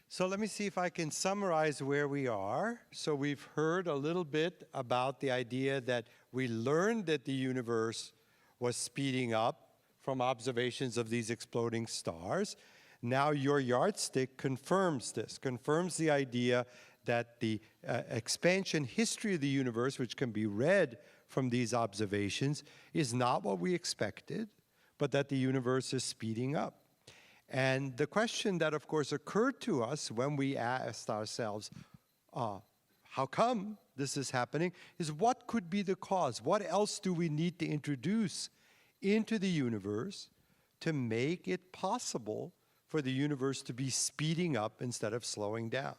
So let me see if I can summarize where we are. So we've heard a little bit about the idea that we learned that the universe was speeding up from observations of these exploding stars. Now your yardstick confirms this, confirms the idea that the expansion history of the universe, which can be read from these observations, is not what we expected, but that the universe is speeding up. And the question that, of course, occurred to us when we asked ourselves, how come this is happening, is what could be the cause? What else do we need to introduce into the universe to make it possible for the universe to be speeding up instead of slowing down?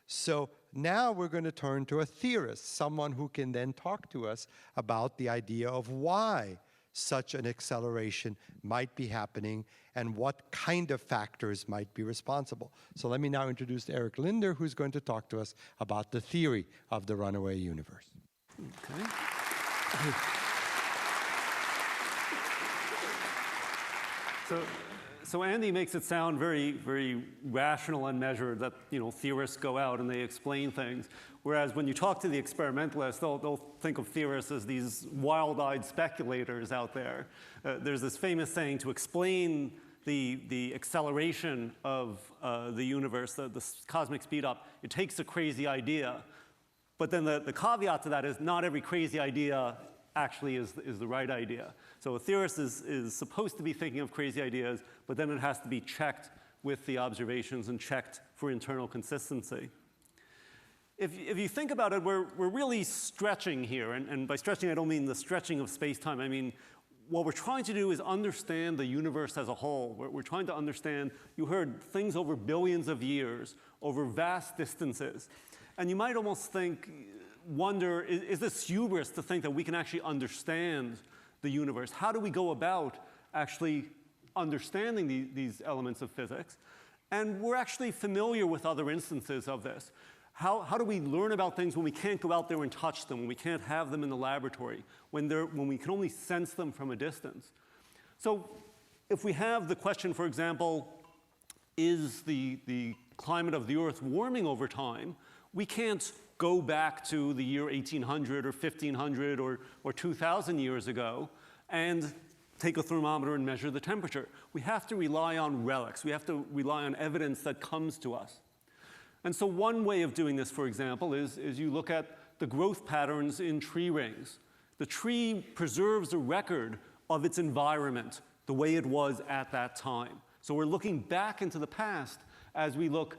So now we're going to turn to a theorist, someone who can then talk to us about the idea of why such an acceleration might be happening and what kind of factors might be responsible. So let me now introduce Eric Linder, who's going to talk to us about the theory of the runaway universe. Okay. So Andy makes it sound very, very rational and measured that, theorists go out and they explain things. Whereas when you talk to the experimentalists, they'll think of theorists as these wild-eyed speculators out there. There's this famous saying, to explain the acceleration of the universe, the cosmic speed up, it takes a crazy idea. But then the caveat to that is not every crazy idea actually is the right idea. So a theorist is supposed to be thinking of crazy ideas, but then it has to be checked with the observations and checked for internal consistency. If you think about it, we're really stretching here. And by stretching, I don't mean the stretching of space-time. I mean, what we're trying to do is understand the universe as a whole. We're trying to understand, you heard, things over billions of years, over vast distances. And you might almost wonder, is this hubris to think that we can actually understand the universe? How do we go about actually understanding these elements of physics? And we're actually familiar with other instances of this. How do we learn about things when we can't go out there and touch them, when we can't have them in the laboratory, when we can only sense them from a distance? So if we have the question, for example, is the climate of the Earth warming over time, we can't go back to the year 1800 or 1500 or 2000 years ago and take a thermometer and measure the temperature. We have to rely on relics. We have to rely on evidence that comes to us. And so one way of doing this, for example, is you look at the growth patterns in tree rings. The tree preserves a record of its environment the way it was at that time. So we're looking back into the past as we look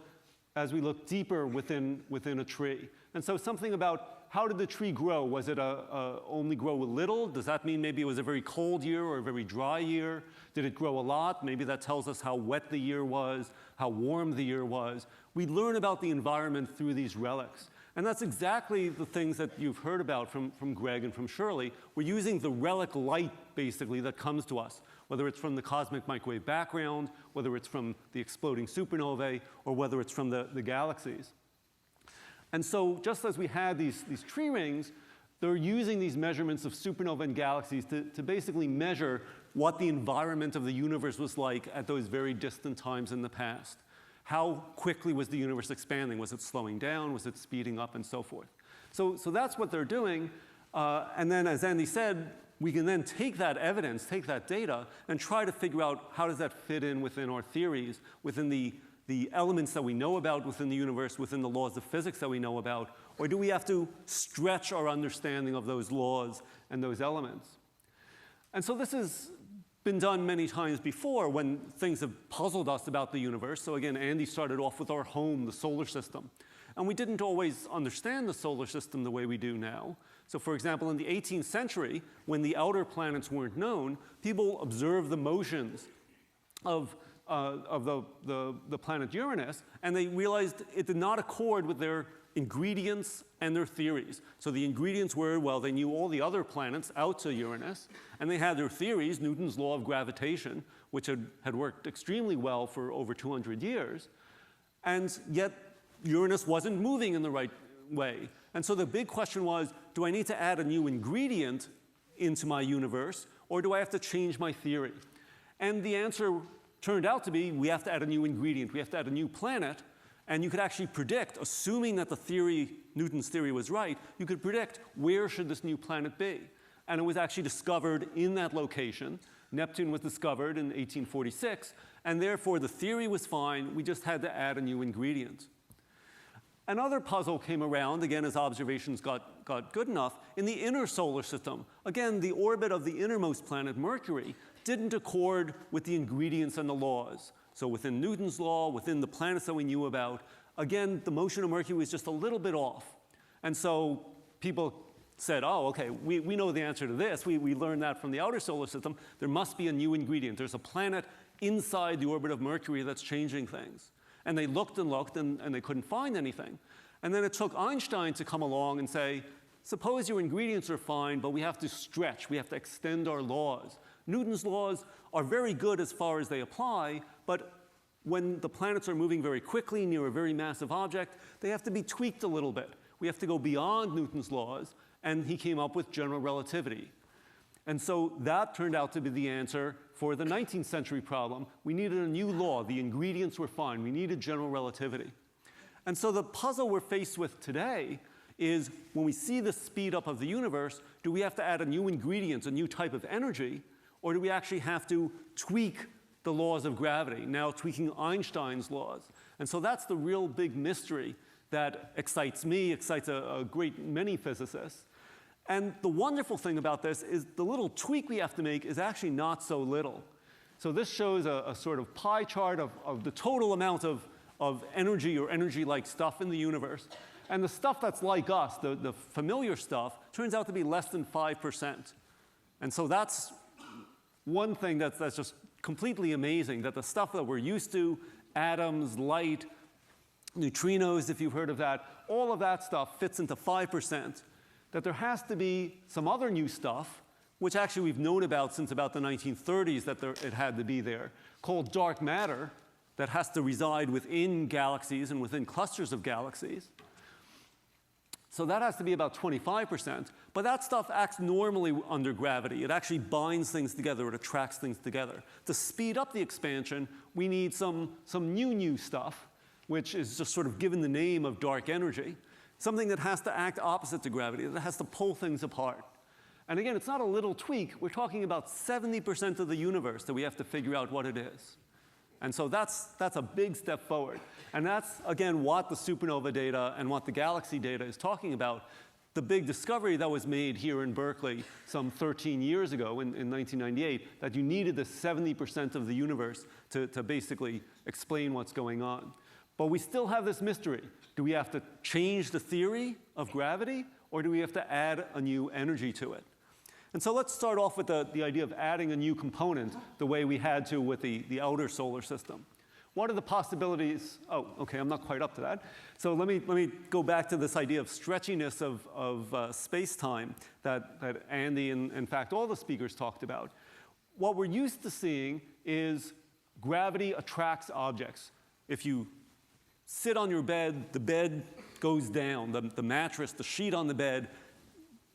deeper within a tree. And so something about how did the tree grow? Was it only grow a little? Does that mean maybe it was a very cold year or a very dry year? Did it grow a lot? Maybe that tells us how wet the year was, how warm the year was. We learn about the environment through these relics. And that's exactly the things that you've heard about from Greg and from Shirley. We're using the relic light, basically, that comes to us, whether it's from the cosmic microwave background, whether it's from the exploding supernovae, or whether it's from the galaxies. And so just as we had these tree rings, they're using these measurements of supernovae and galaxies to basically measure what the environment of the universe was like at those very distant times in the past. How quickly was the universe expanding? Was it slowing down? Was it speeding up? And so forth. So that's what they're doing. And then, as Andy said, we can then take that evidence, take that data, and try to figure out how does that fit in within our theories, within the elements that we know about within the universe, within the laws of physics that we know about, or do we have to stretch our understanding of those laws and those elements? And so this has been done many times before when things have puzzled us about the universe. So again, Andy started off with our home, the solar system. And we didn't always understand the solar system the way we do now. So for example, in the 18th century, when the outer planets weren't known, people observed the motions of the planet Uranus, and they realized it did not accord with their ingredients and their theories. So the ingredients were, well, they knew all the other planets out to Uranus, and they had their theories, Newton's law of gravitation, which had worked extremely well for over 200 years, and yet Uranus wasn't moving in the right way. And so the big question was, do I need to add a new ingredient into my universe, or do I have to change my theory? And the answer turned out to be we have to add a new ingredient, we have to add a new planet, and you could actually predict, assuming that the theory, Newton's theory was right, you could predict where should this new planet be. And it was actually discovered in that location. Neptune was discovered in 1846, and therefore the theory was fine, we just had to add a new ingredient. Another puzzle came around, again, as observations got good enough, in the inner solar system. Again, the orbit of the innermost planet, Mercury, didn't accord with the ingredients and the laws. So within Newton's law, within the planets that we knew about, again, the motion of Mercury was just a little bit off. And so people said, oh, okay, we know the answer to this. We learned that from the outer solar system. There must be a new ingredient. There's a planet inside the orbit of Mercury that's changing things. And they looked and looked, and they couldn't find anything. And then it took Einstein to come along and say, suppose your ingredients are fine, but we have to stretch. We have to extend our laws. Newton's laws are very good as far as they apply, but when the planets are moving very quickly near a very massive object, they have to be tweaked a little bit. We have to go beyond Newton's laws, and he came up with general relativity. And so that turned out to be the answer for the 19th century problem. We needed a new law. The ingredients were fine. We needed general relativity. And so the puzzle we're faced with today is when we see the speed up of the universe, do we have to add a new ingredient, a new type of energy, or do we actually have to tweak the laws of gravity, now tweaking Einstein's laws? And so that's the real big mystery that excites me, excites a great many physicists. And the wonderful thing about this is the little tweak we have to make is actually not so little. So this shows a sort of pie chart of the total amount of energy or energy-like stuff in the universe. And the stuff that's like us, the familiar stuff, turns out to be less than 5%. And so that's one thing that's just completely amazing, that the stuff that we're used to, atoms, light, neutrinos, if you've heard of that, all of that stuff fits into 5%. That there has to be some other new stuff, which actually we've known about since about the 1930s that it had to be there, called dark matter, that has to reside within galaxies and within clusters of galaxies. So that has to be about 25%, but that stuff acts normally under gravity. It actually binds things together, it attracts things together. To speed up the expansion, we need some new stuff, which is just sort of given the name of dark energy. Something that has to act opposite to gravity, that has to pull things apart. And again, it's not a little tweak. We're talking about 70% of the universe that we have to figure out what it is. And so that's a big step forward. And that's, again, what the supernova data and what the galaxy data is talking about. The big discovery that was made here in Berkeley some 13 years ago in 1998, that you needed the 70% of the universe to basically explain what's going on. But we still have this mystery. Do we have to change the theory of gravity, or do we have to add a new energy to it? And so let's start off with the idea of adding a new component the way we had to with the outer solar system. What are the possibilities? Oh, okay, I'm not quite up to that. So let me go back to this idea of stretchiness of space-time that Andy and, in fact, all the speakers talked about. What we're used to seeing is gravity attracts objects. If you sit on your bed, the bed goes down. The mattress, the sheet on the bed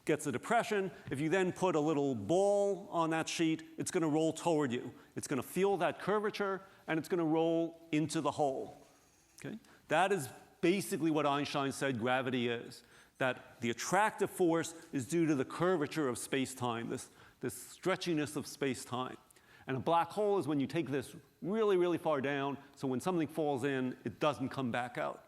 gets a depression. If you then put a little ball on that sheet, it's going to roll toward you. It's going to feel that curvature, and it's going to roll into the hole. Okay? That is basically what Einstein said gravity is, that the attractive force is due to the curvature of space-time, this stretchiness of space-time. And a black hole is when you take this really, really far down, so when something falls in, it doesn't come back out.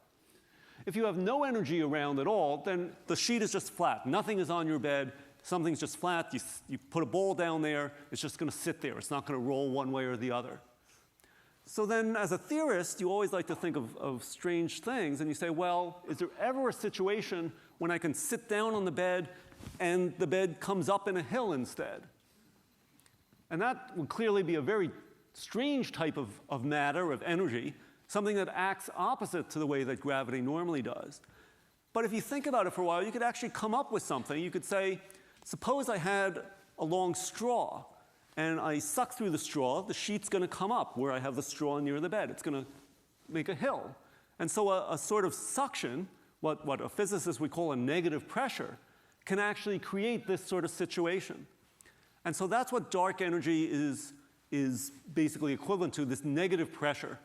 If you have no energy around at all, then the sheet is just flat. Nothing is on your bed. Something's just flat. You put a ball down there. It's just going to sit there. It's not going to roll one way or the other. So then, as a theorist, you always like to think of strange things. And you say, well, is there ever a situation when I can sit down on the bed and the bed comes up in a hill instead? And that would clearly be a very strange type of matter, of energy, something that acts opposite to the way that gravity normally does. But if you think about it for a while, you could actually come up with something. You could say, suppose I had a long straw, and I suck through the straw, the sheet's going to come up where I have the straw near the bed. It's going to make a hill. And so a sort of suction, what a physicist would call a negative pressure, can actually create this sort of situation. And so that's what dark energy is is basically equivalent to this negative pressure.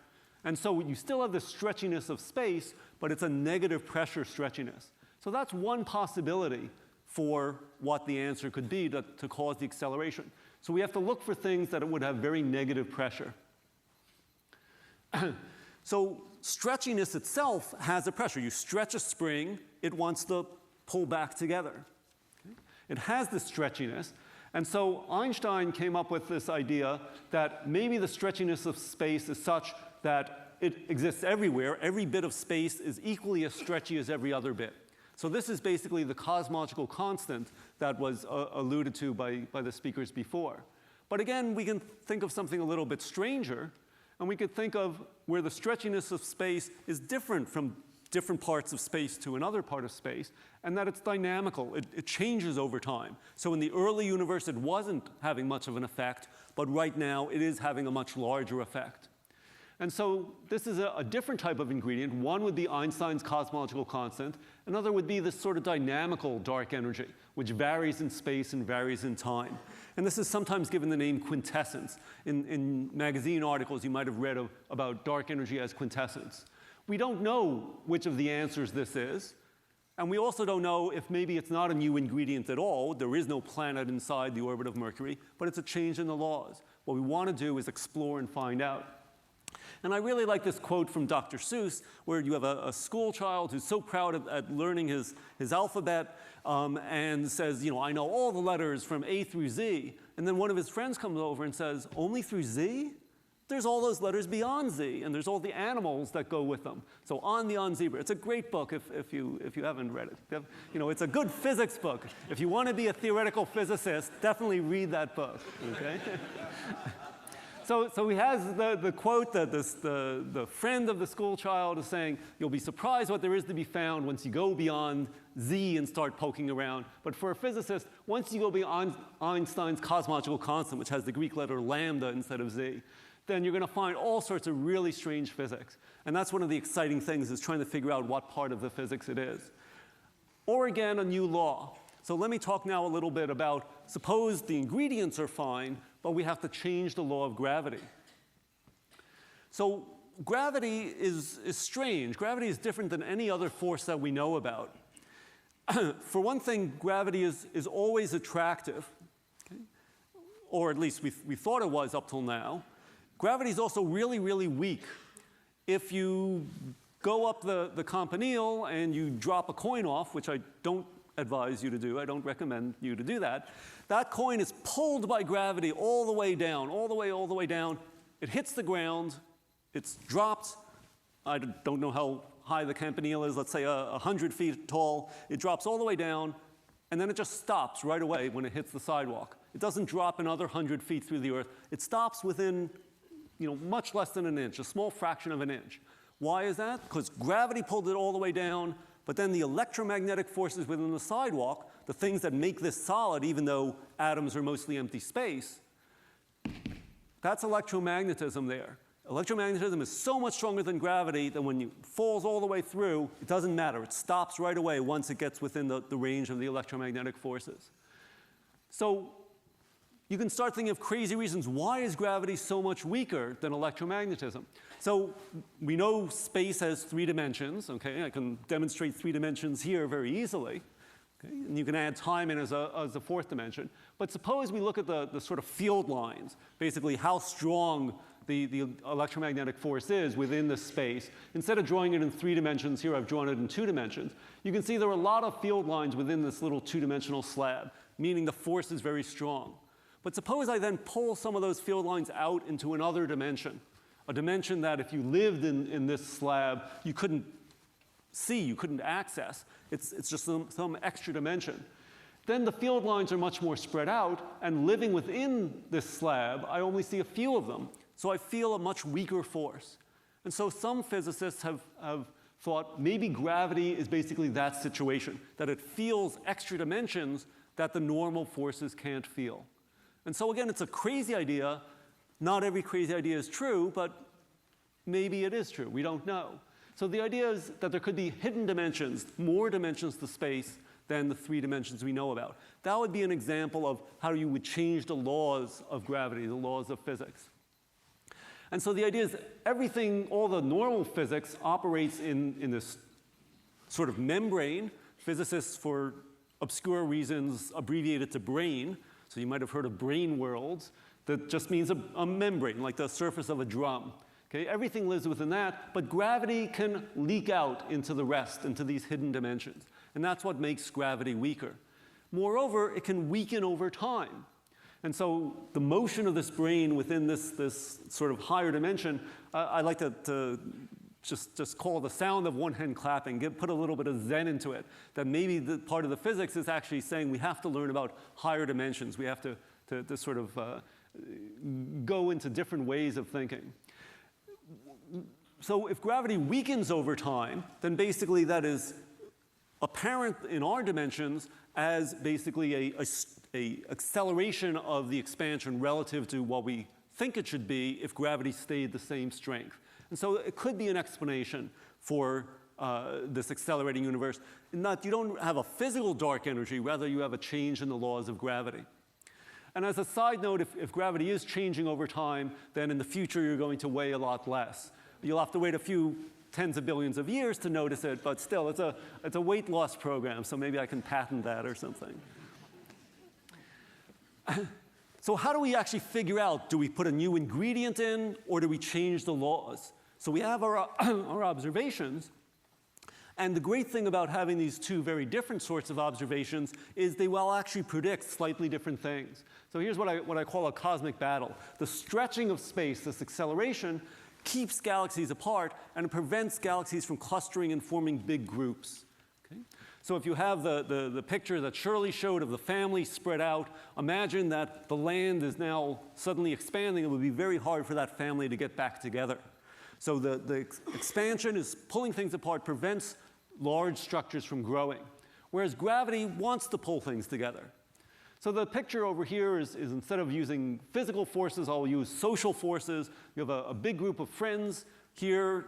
And so you still have the stretchiness of space, but it's a negative pressure stretchiness. So that's one possibility for what the answer could be to cause the acceleration. So we have to look for things that would have very negative pressure. So stretchiness itself has a pressure. You stretch a spring, it wants to pull back together. Okay? It has this stretchiness. And so Einstein came up with this idea that maybe the stretchiness of space is such that it exists everywhere. Every bit of space is equally as stretchy as every other bit. So this is basically the cosmological constant that was alluded to by the speakers before. But again, we can think of something a little bit stranger, and we could think of where the stretchiness of space is different from different parts of space to another part of space, and that it's dynamical. It changes over time. So in the early universe, it wasn't having much of an effect, but right now it is having a much larger effect. And so this is a different type of ingredient. One would be Einstein's cosmological constant. Another would be this sort of dynamical dark energy, which varies in space and varies in time. And this is sometimes given the name quintessence. In magazine articles, you might have read about dark energy as quintessence. We don't know which of the answers this is. And we also don't know if maybe it's not a new ingredient at all. There is no planet inside the orbit of Mercury, but it's a change in the laws. What we want to do is explore and find out. And I really like this quote from Dr. Seuss, where you have a school child who's so proud at learning his alphabet and says, you know, I know all the letters from A through Z. And then one of his friends comes over and says, only through Z? There's all those letters beyond Z, and there's all the animals that go with them. So On the On Zebra. It's a great book if you haven't read it. You know, it's a good physics book. If you want to be a theoretical physicist, definitely read that book, okay? So he has the quote that the friend of the school child is saying, you'll be surprised what there is to be found once you go beyond Z and start poking around. But for a physicist, once you go beyond Einstein's cosmological constant, which has the Greek letter lambda instead of Z, then you're going to find all sorts of really strange physics. And that's one of the exciting things, is trying to figure out what part of the physics it is. Or again, a new law. So let me talk now a little bit about, suppose the ingredients are fine, but we have to change the law of gravity. So gravity is strange. Gravity is different than any other force that we know about. For one thing, gravity is always attractive, okay? Or at least we thought it was up till now. Gravity is also really, really weak. If you go up the campanile and you drop a coin off, which I don't advise you to do, I don't recommend you to do that, that coin is pulled by gravity all the way down, all the way down. It hits the ground, it's dropped. I don't know how high the campanile is, let's say 100 feet tall. It drops all the way down, and then it just stops right away when it hits the sidewalk. It doesn't drop another 100 feet through the earth. It stops within, you know, much less than an inch, a small fraction of an inch. Why is that? Because gravity pulled it all the way down, but then the electromagnetic forces within the sidewalk, the things that make this solid, even though atoms are mostly empty space, that's electromagnetism there. Electromagnetism is so much stronger than gravity that when it falls all the way through, it doesn't matter. It stops right away once it gets within the range of the electromagnetic forces. So you can start thinking of crazy reasons. Why is gravity so much weaker than electromagnetism? So we know space has 3 dimensions. Okay? I can demonstrate 3 dimensions here very easily. Okay? And you can add time in as a 4th dimension. But suppose we look at the sort of field lines, basically how strong the electromagnetic force is within the space. Instead of drawing it in 3 dimensions here, I've drawn it in 2 dimensions. You can see there are a lot of field lines within this little 2-dimensional slab, meaning the force is very strong. But suppose I then pull some of those field lines out into another dimension, a dimension that if you lived in this slab, you couldn't see, you couldn't access. It's just some extra dimension. Then the field lines are much more spread out, and living within this slab, I only see a few of them. So I feel a much weaker force. And so some physicists have thought maybe gravity is basically that situation, that it feels extra dimensions that the normal forces can't feel. And so again, it's a crazy idea. Not every crazy idea is true, but maybe it is true. We don't know. So the idea is that there could be hidden dimensions, more dimensions to space than the 3 dimensions we know about. That would be an example of how you would change the laws of gravity, the laws of physics. And so the idea is everything, all the normal physics operates in this sort of membrane. Physicists, for obscure reasons, abbreviate it to brain. So you might have heard of brain worlds. That just means a membrane, like the surface of a drum. Okay? Everything lives within that, but gravity can leak out into the rest, into these hidden dimensions. And that's what makes gravity weaker. Moreover, it can weaken over time. And so the motion of this brain within this sort of higher dimension, I like to just call the sound of one hand clapping, put a little bit of zen into it, that maybe the part of the physics is actually saying we have to learn about higher dimensions. We have to sort of go into different ways of thinking. So if gravity weakens over time, then basically that is apparent in our dimensions as basically a acceleration of the expansion relative to what we think it should be if gravity stayed the same strength. And so it could be an explanation for this accelerating universe, in that you don't have a physical dark energy, rather you have a change in the laws of gravity. And as a side note, if gravity is changing over time, then in the future you're going to weigh a lot less. You'll have to wait a few tens of billions of years to notice it, but still, it's a weight loss program, so maybe I can patent that or something. So how do we actually figure out, do we put a new ingredient in, or do we change the laws? So we have our observations, and the great thing about having these two very different sorts of observations is they will actually predict slightly different things. So here's what I call a cosmic battle. The stretching of space, this acceleration, keeps galaxies apart, and it prevents galaxies from clustering and forming big groups. Okay? So if you have the picture that Shirley showed of the family spread out, imagine that the land is now suddenly expanding. It would be very hard for that family to get back together. So the expansion is pulling things apart, prevents large structures from growing, whereas gravity wants to pull things together. So the picture over here is instead of using physical forces, I'll use social forces. You have a big group of friends here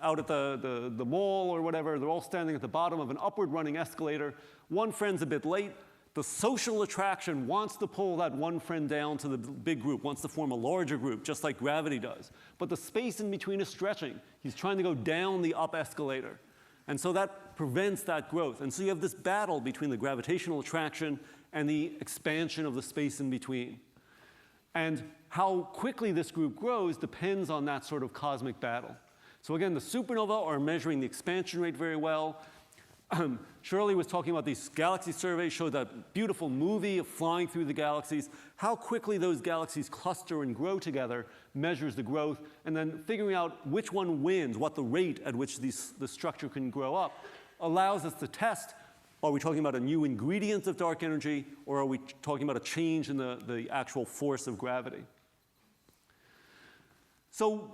out at the mall or whatever. They're all standing at the bottom of an upward running escalator. One friend's a bit late. The social attraction wants to pull that one friend down to the big group, wants to form a larger group, just like gravity does. But the space in between is stretching. He's trying to go down the up escalator. And so that prevents that growth. And so you have this battle between the gravitational attraction and the expansion of the space in between. And how quickly this group grows depends on that sort of cosmic battle. So again, the supernovae are measuring the expansion rate very well. Shirley was talking about these galaxy surveys, showed that beautiful movie of flying through the galaxies. How quickly those galaxies cluster and grow together measures the growth, and then figuring out which one wins, what the rate at which the structure can grow up, allows us to test, are we talking about a new ingredient of dark energy, or are we talking about a change in the actual force of gravity? So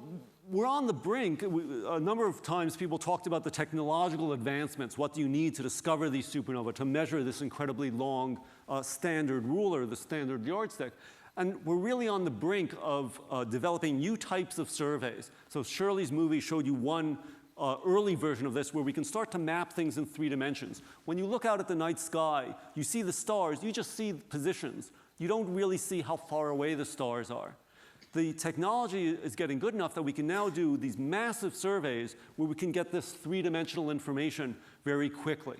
we're on the brink. A number of times people talked about the technological advancements. What do you need to discover these supernovae, to measure this incredibly long standard ruler, the standard yardstick? And we're really on the brink of developing new types of surveys. So Shirley's movie showed you one early version of this where we can start to map things in 3 dimensions. When you look out at the night sky, you see the stars, you just see positions. You don't really see how far away the stars are. The technology is getting good enough that we can now do these massive surveys where we can get this 3-dimensional information very quickly.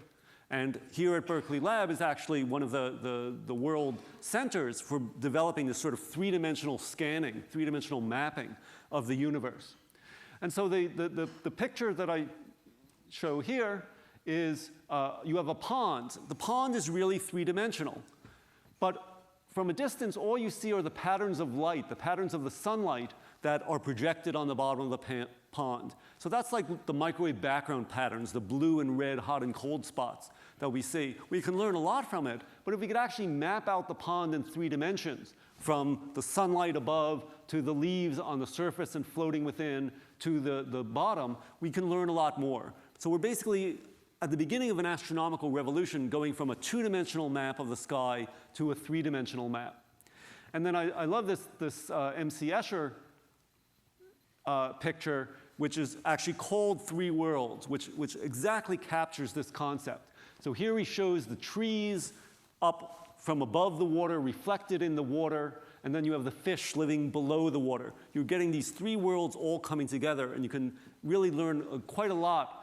And here at Berkeley Lab is actually one of the world centers for developing this sort of 3-dimensional scanning, 3-dimensional mapping of the universe. And so the picture that I show here is you have a pond. The pond is really 3-dimensional. But from a distance, all you see are the patterns of light, the patterns of the sunlight that are projected on the bottom of the pond. So that's like the microwave background patterns, the blue and red hot and cold spots that we see. We can learn a lot from it, but if we could actually map out the pond in 3 dimensions, from the sunlight above to the leaves on the surface and floating within to the bottom, we can learn a lot more. So we're basically at the beginning of an astronomical revolution, going from a 2-dimensional map of the sky to a 3-dimensional map. And then I love this M.C. Escher picture, which is actually called 3 Worlds, which exactly captures this concept. So here he shows the trees up from above the water, reflected in the water, and then you have the fish living below the water. You're getting these three worlds all coming together, and you can really learn quite a lot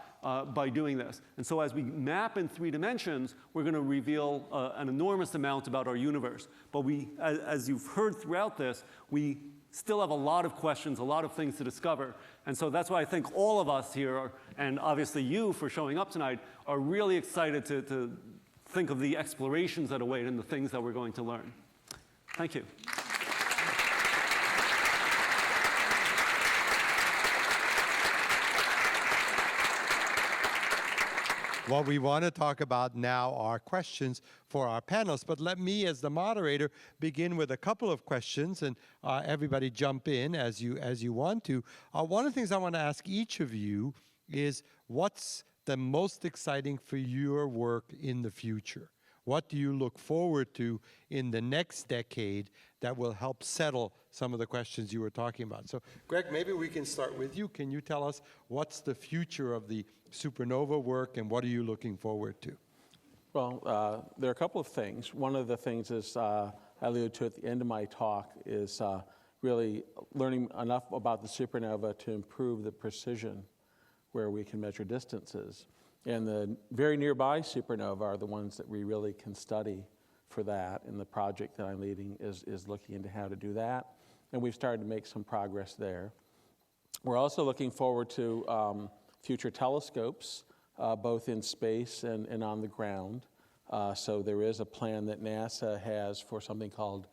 by doing this. And so as we map in 3 dimensions, we're going to reveal an enormous amount about our universe. But as you've heard throughout this, we still have a lot of questions, a lot of things to discover. And so that's why I think all of us here, and obviously you for showing up tonight, are really excited to think of the explorations that await and the things that we're going to learn. Thank you. What we want to talk about now are questions for our panelists, but let me, as the moderator, begin with a couple of questions, and everybody jump in as you want to. One of the things I want to ask each of you is, what's the most exciting for your work in the future? What do you look forward to in the next decade that will help settle some of the questions you were talking about? So, Greg, maybe we can start with you. Can you tell us what's the future of the supernova work, and what are you looking forward to? Well, there are a couple of things. One of the things is, I alluded to at the end of my talk, is really learning enough about the supernova to improve the precision where we can measure distances. And the very nearby supernova are the ones that we really can study for that, and the project that I'm leading is looking into how to do that, and we've started to make some progress there. We're also looking forward to future telescopes, both in space and on the ground. So there is a plan that NASA has for something called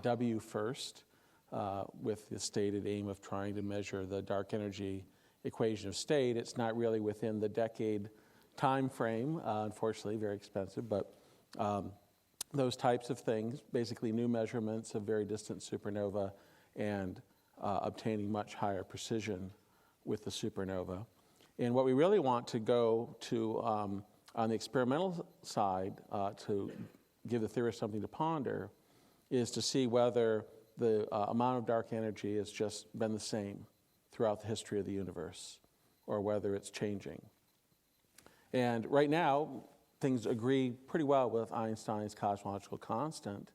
W-FIRST, with the stated aim of trying to measure the dark energy equation of state. It's not really within the decade time frame, unfortunately, very expensive, but those types of things, basically new measurements of very distant supernova and obtaining much higher precision with the supernova. And what we really want to go to on the experimental side to give the theorists something to ponder is to see whether the amount of dark energy has just been the same throughout the history of the universe, or whether it's changing. And right now, things agree pretty well with Einstein's cosmological constant,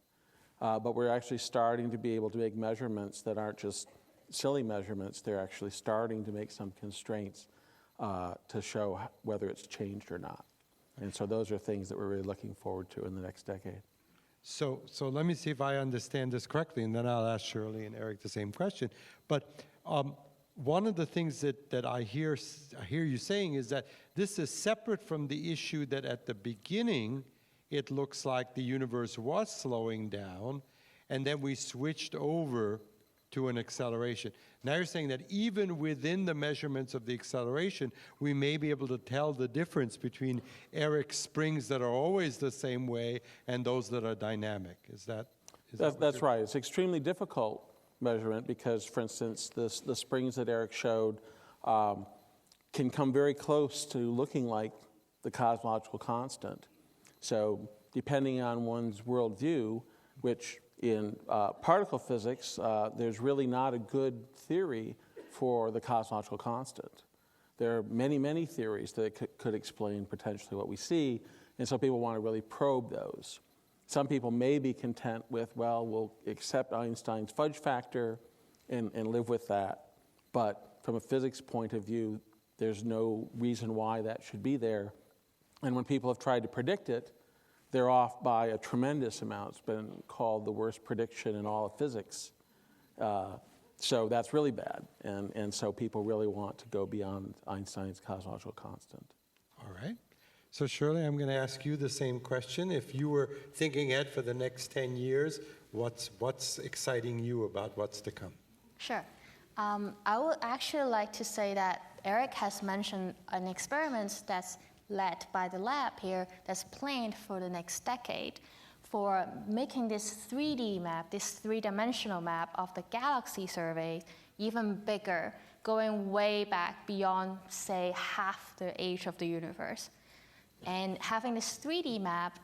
but we're actually starting to be able to make measurements that aren't just silly measurements. They're actually starting to make some constraints to show whether it's changed or not. And so those are things that we're really looking forward to in the next decade. So let me see if I understand this correctly, and then I'll ask Shirley and Eric the same question. But one of the things that I hear you saying is that this is separate from the issue that at the beginning it looks like the universe was slowing down, and then we switched over to an acceleration. Now you're saying that even within the measurements of the acceleration, we may be able to tell the difference between Eric's springs that are always the same way and those that are dynamic. That's right. It's extremely difficult measurement because, for instance, the springs that Eric showed can come very close to looking like the cosmological constant. So depending on one's worldview, which in particle physics, there's really not a good theory for the cosmological constant. There are many, many theories that could explain potentially what we see, and so people want to really probe those. Some people may be content with, well, we'll accept Einstein's fudge factor and live with that. But from a physics point of view, there's no reason why that should be there. And when people have tried to predict it, they're off by a tremendous amount. It's been called the worst prediction in all of physics. So that's really bad. And so people really want to go beyond Einstein's cosmological constant. All right. So Shirley, I'm going to ask you the same question. If you were thinking ahead for the next 10 years, what's exciting you about what's to come? Sure. I would actually like to say that Eric has mentioned an experiment that's led by the lab here that's planned for the next decade for making this 3D map, this three-dimensional map of the galaxy survey even bigger, going way back beyond, say, half the age of the universe. And having this 3D map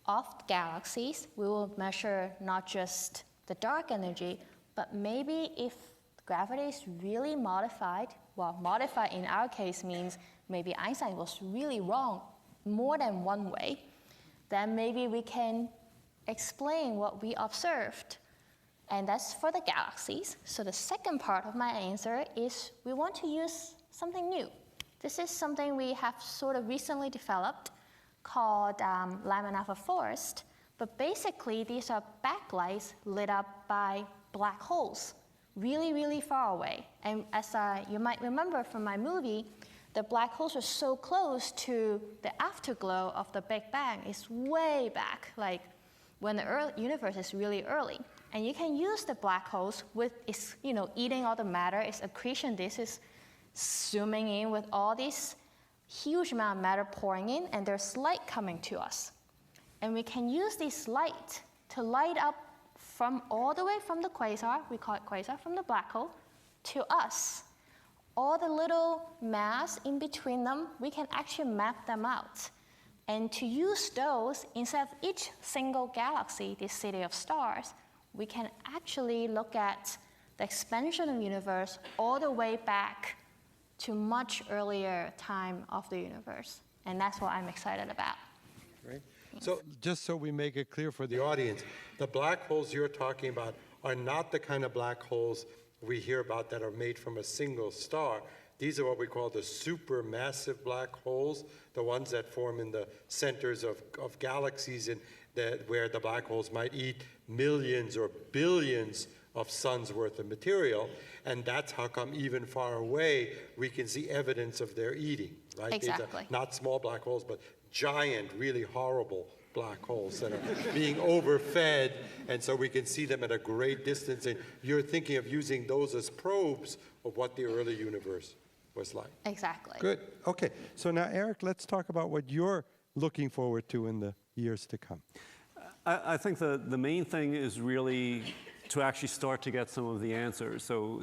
of galaxies, we will measure not just the dark energy, but maybe if gravity is really modified, well, modified in our case means maybe Einstein was really wrong more than one way, then maybe we can explain what we observed. And that's for the galaxies. So the second part of my answer is we want to use something new. This is something we have sort of recently developed called Lyman alpha forest. But basically, these are backlights lit up by black holes, really, really far away. And as you might remember from my movie, the black holes are so close to the afterglow of the Big Bang. It's way back, like when the universe is really early. And you can use the black holes with its, eating all the matter, its accretion disk is zooming in with all this huge amount of matter pouring in, and there's light coming to us. And we can use this light to light up from all the way from the quasar, we call it quasar, from the black hole, to us. All the little mass in between them, we can actually map them out. And to use those, instead of each single galaxy, this city of stars, we can actually look at the expansion of the universe all the way back to much earlier time of the universe. And that's what I'm excited about. Right. So just so we make it clear for the audience, the black holes you're talking about are not the kind of black holes we hear about that are made from a single star. These are what we call the supermassive black holes, the ones that form in the centers of galaxies and where the black holes might eat millions or billions of suns worth of material. And that's how come even far away we can see evidence of their eating, right? Exactly. These are not small black holes, but giant, really horrible black holes that are being overfed, and so we can see them at a great distance. And you're thinking of using those as probes of what the early universe was like. Exactly. Good. Okay. So now, Eric, let's talk about what you're looking forward to in the years to come. I think the main thing is really to actually start to get some of the answers. So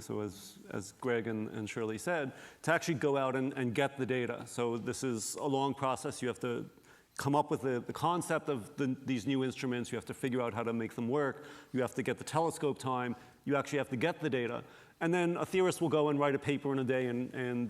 as Greg and Shirley said, to actually go out and get the data. So this is a long process. You have to come up with the concept of these new instruments. You have to figure out how to make them work. You have to get the telescope time. You actually have to get the data. And then a theorist will go and write a paper in a day and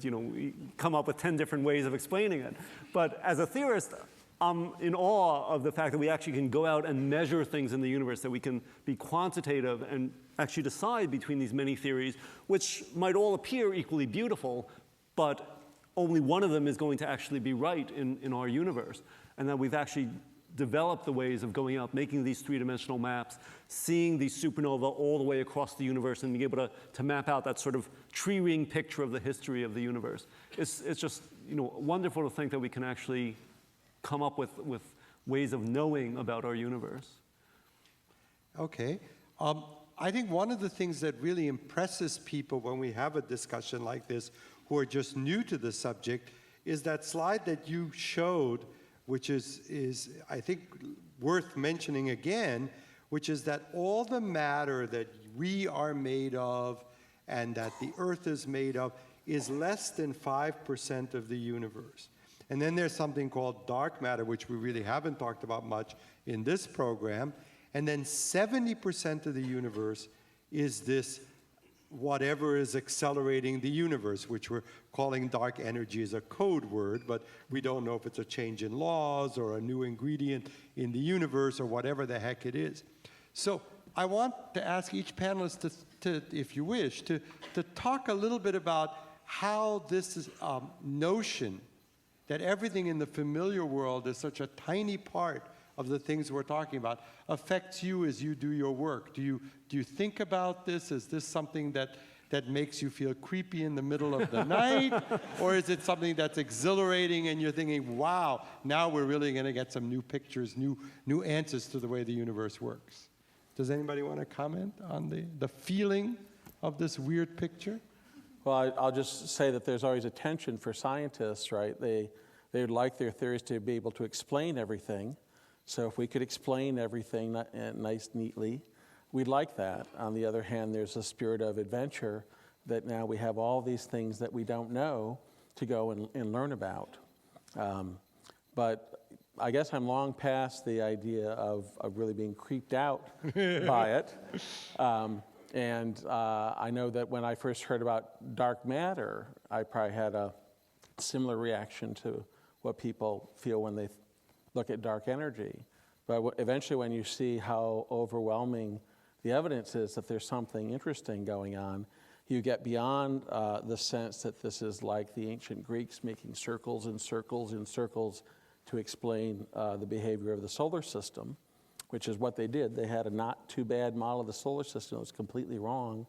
come up with 10 different ways of explaining it. But as a theorist, I'm in awe of the fact that we actually can go out and measure things in the universe, that we can be quantitative and actually decide between these many theories, which might all appear equally beautiful, but only one of them is going to actually be right in our universe. And that we've actually developed the ways of going out, making these three-dimensional maps, seeing these supernova all the way across the universe, and being able to map out that sort of tree ring picture of the history of the universe. It's just wonderful to think that we can actually come up with ways of knowing about our universe. Okay. I think one of the things that really impresses people when we have a discussion like this who are just new to the subject is that slide that you showed, which is I think worth mentioning again, which is that all the matter that we are made of and that the Earth is made of is less than 5% of the universe. And then there's something called dark matter, which we really haven't talked about much in this program. And then 70% of the universe is this whatever is accelerating the universe, which we're calling dark energy as a code word, but we don't know if it's a change in laws or a new ingredient in the universe or whatever the heck it is. So I want to ask each panelist to if you wish, to talk a little bit about how this notion that everything in the familiar world is such a tiny part of the things we're talking about affects you as you do your work. Do you think about this? Is this something that makes you feel creepy in the middle of the night? Or is it something that's exhilarating and you're thinking, wow, now we're really going to get some new pictures, new answers to the way the universe works? Does anybody want to comment on the feeling of this weird picture? Well, I'll just say that there's always a tension for scientists, right? They would like their theories to be able to explain everything. So if we could explain everything neatly, we'd like that. On the other hand, there's a spirit of adventure that now we have all these things that we don't know to go and learn about. But I guess I'm long past the idea of really being creeped out by it. And I know that when I first heard about dark matter, I probably had a similar reaction to what people feel when they look at dark energy. But eventually when you see how overwhelming the evidence is that there's something interesting going on, you get beyond the sense that this is like the ancient Greeks making circles and circles and circles to explain the behavior of the solar system, which is what they did. They had a not too bad model of the solar system. It was completely wrong,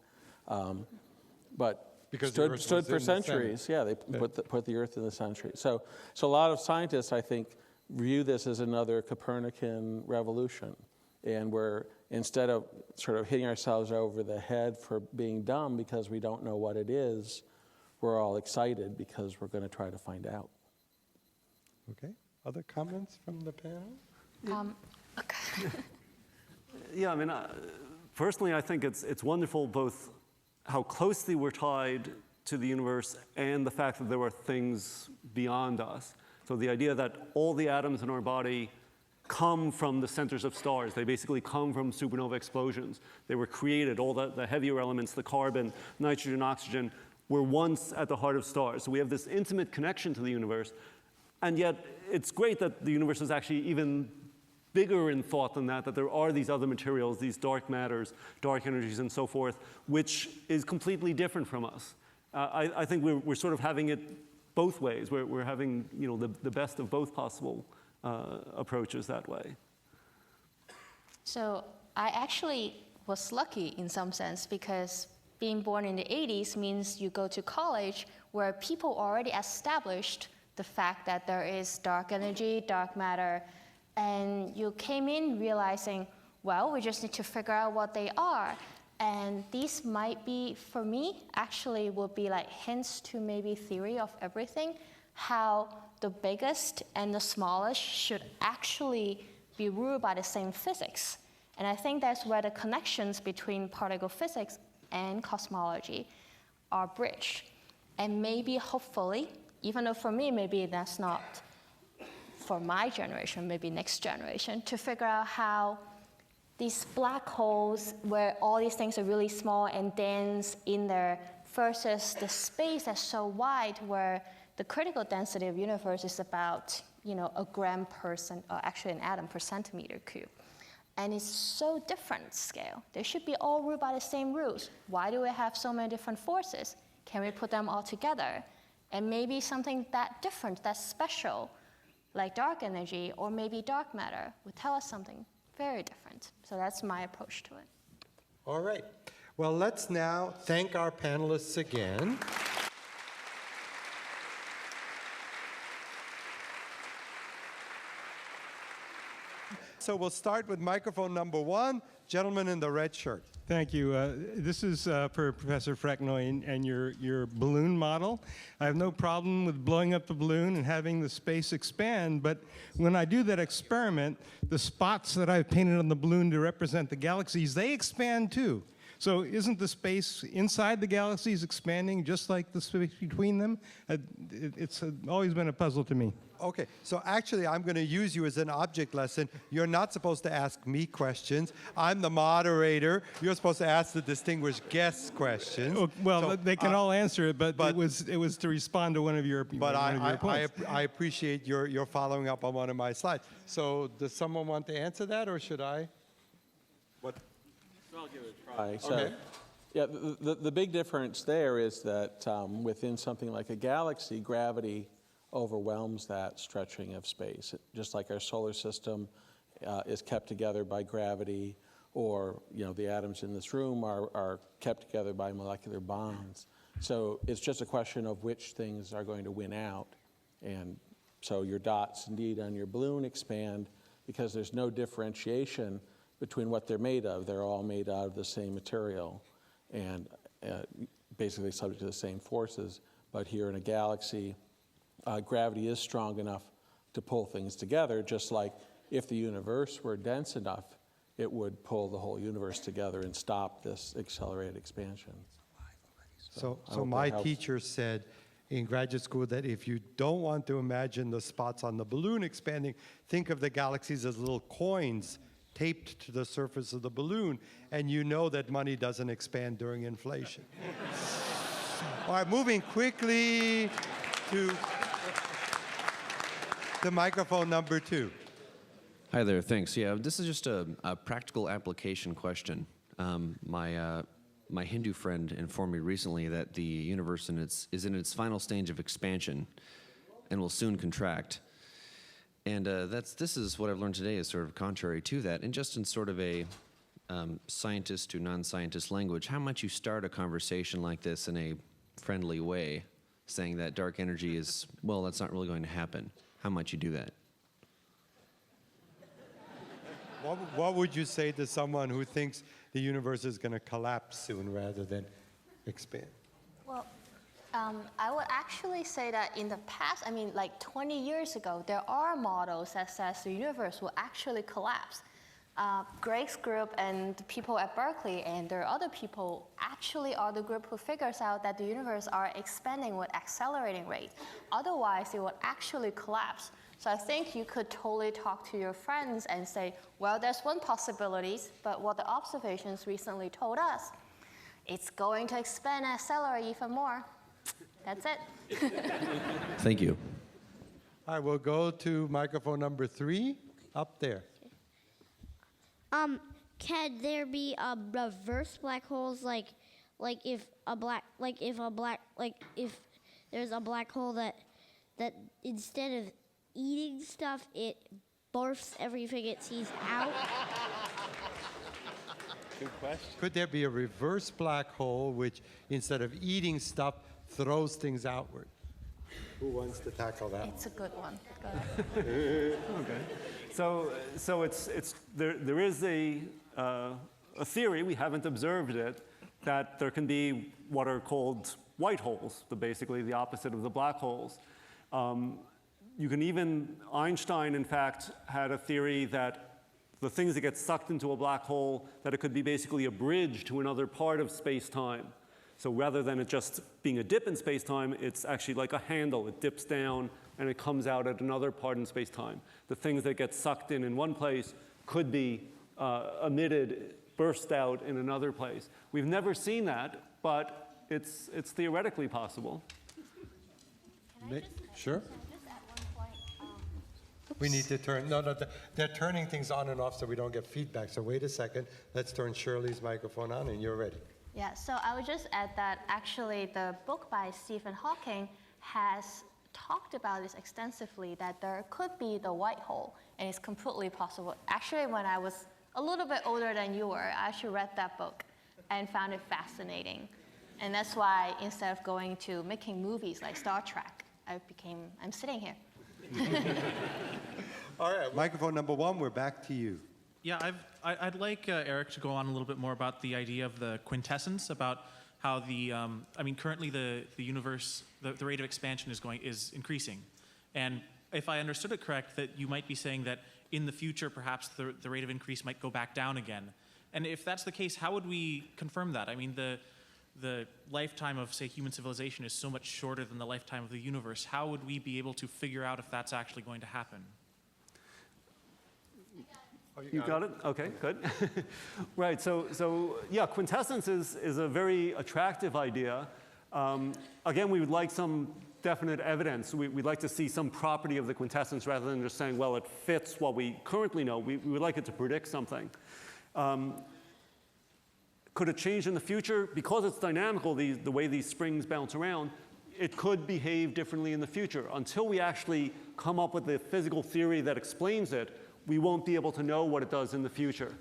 but because stood for centuries. Yeah, they put the Earth in the century. So a lot of scientists, I think, view this as another Copernican revolution, and we're, instead of sort of hitting ourselves over the head for being dumb because we don't know what it is, we're all excited because we're going to try to find out. Okay. Other comments from the panel? Okay. Yeah, I mean, personally, I think it's wonderful both how closely we're tied to the universe and the fact that there are things beyond us. So the idea that all the atoms in our body come from the centers of stars. They basically come from supernova explosions. They were created, all the heavier elements, the carbon, nitrogen, oxygen, were once at the heart of stars. So we have this intimate connection to the universe. And yet, it's great that the universe is actually even bigger in thought than that there are these other materials, these dark matters, dark energies, and so forth, which is completely different from us. I think we're sort of having it both ways. We're having, you know, the best of both possible approaches that way. So I actually was lucky in some sense because being born in the 80s means you go to college where people already established the fact that there is dark energy, dark matter, and you came in realizing, well, we just need to figure out what they are. And these might be, for me, actually would be like hints to maybe theory of everything, how the biggest and the smallest should actually be ruled by the same physics. And I think that's where the connections between particle physics and cosmology are bridged. And maybe, hopefully, even though for me, maybe that's not for my generation, maybe next generation, to figure out how these black holes, where all these things are really small and dense in there, versus the space that's so wide, where the critical density of the universe is about, you know, a gram per or actually an atom per centimeter cube. And it's so different scale. They should be all ruled by the same rules. Why do we have so many different forces? Can we put them all together? And maybe something that different, that's special, like dark energy or maybe dark matter, would tell us something very different. So that's my approach to it. All right. Well, let's now thank our panelists again. So we'll start with microphone number 1, gentleman in the red shirt. Thank you. This is for Professor Fraknoi and your balloon model. I have no problem with blowing up the balloon and having the space expand, but when I do that experiment, the spots that I've painted on the balloon to represent the galaxies, they expand too. So isn't the space inside the galaxies expanding just like the space between them? It's always been a puzzle to me. Okay, so actually I'm going to use you as an object lesson. You're not supposed to ask me questions. I'm the moderator. You're supposed to ask the distinguished guests questions. Oh, well, so, they can all answer it, but it was to respond to one of your points. I appreciate your following up on one of my slides. So does someone want to answer that, or should I? What? I'll give it a try. So, Okay. yeah, the big difference there is that within something like a galaxy, gravity overwhelms that stretching of space. Just like our solar system is kept together by gravity, or the atoms in this room are kept together by molecular bonds. So it's just a question of which things are going to win out. And so your dots indeed on your balloon expand because there's no differentiation between what they're made of. They're all made out of the same material and basically subject to the same forces. But here in a galaxy, gravity is strong enough to pull things together, just like if the universe were dense enough, it would pull the whole universe together and stop this accelerated expansion. So my teacher said in graduate school that if you don't want to imagine the spots on the balloon expanding, think of the galaxies as little coins taped to the surface of the balloon, and you know that money doesn't expand during inflation. All right, moving quickly to to microphone number 2. Hi there, thanks. Yeah, this is just a practical application question. My Hindu friend informed me recently that the universe is in its final stage of expansion and will soon contract. And this is what I've learned today is sort of contrary to that, and just in sort of a scientist to non-scientist language, how might you start a conversation like this in a friendly way, saying that dark energy is, well, that's not really going to happen? How might you do that? What would you say to someone who thinks the universe is going to collapse soon rather than expand? Well, I would actually say that in the past, I mean, like 20 years ago, there are models that says the universe will actually collapse. Greg's group and the people at Berkeley and there are other people actually are the group who figures out that the universe are expanding with accelerating rate. Otherwise, it would actually collapse. So I think you could totally talk to your friends and say, well, there's one possibility, but what the observations recently told us, it's going to expand and accelerate even more. That's it. Thank you. All right, we'll go to microphone number 3, up there. Can there be reverse black holes, like if there's a black hole that instead of eating stuff, it barfs everything it sees out? Good question. Could there be a reverse black hole which, instead of eating stuff, throws things outward? Who wants to tackle that? It's a good one. Go ahead. Okay. So there is a theory, we haven't observed it, that there can be what are called white holes, basically the opposite of the black holes. You can even, Einstein, in fact, had a theory that the things that get sucked into a black hole, that it could be basically a bridge to another part of space-time. So rather than it just being a dip in space-time, it's actually like a handle. It dips down and it comes out at another part in space-time. The things that get sucked in one place could be emitted, burst out in another place. We've never seen that, but it's theoretically possible. Sure. We need to turn, they're turning things on and off so we don't get feedback. So wait a second, let's turn Shirley's microphone on and you're ready. Yeah, so I would just add that actually the book by Stephen Hawking has talked about this extensively, that there could be the white hole, and it's completely possible. Actually, when I was a little bit older than you were, I actually read that book and found it fascinating. And that's why instead of going to making movies like Star Trek, I'm sitting here. All right, microphone number 1, we're back to you. Yeah, I'd like Eric to go on a little bit more about the idea of the quintessence, about how currently the universe, the rate of expansion is increasing. And if I understood it correct, that you might be saying that in the future, perhaps the rate of increase might go back down again. And if that's the case, how would we confirm that? I mean, the lifetime of, say, human civilization is so much shorter than the lifetime of the universe. How would we be able to figure out if that's actually going to happen? You got it? Okay, good. Right, so yeah, quintessence is a very attractive idea. Again, we would like some definite evidence. We'd like to see some property of the quintessence rather than just saying, well, it fits what we currently know. We would like it to predict something. Could it change in the future? Because it's dynamical, the way these springs bounce around, it could behave differently in the future. Until we actually come up with the physical theory that explains it, we won't be able to know what it does in the future.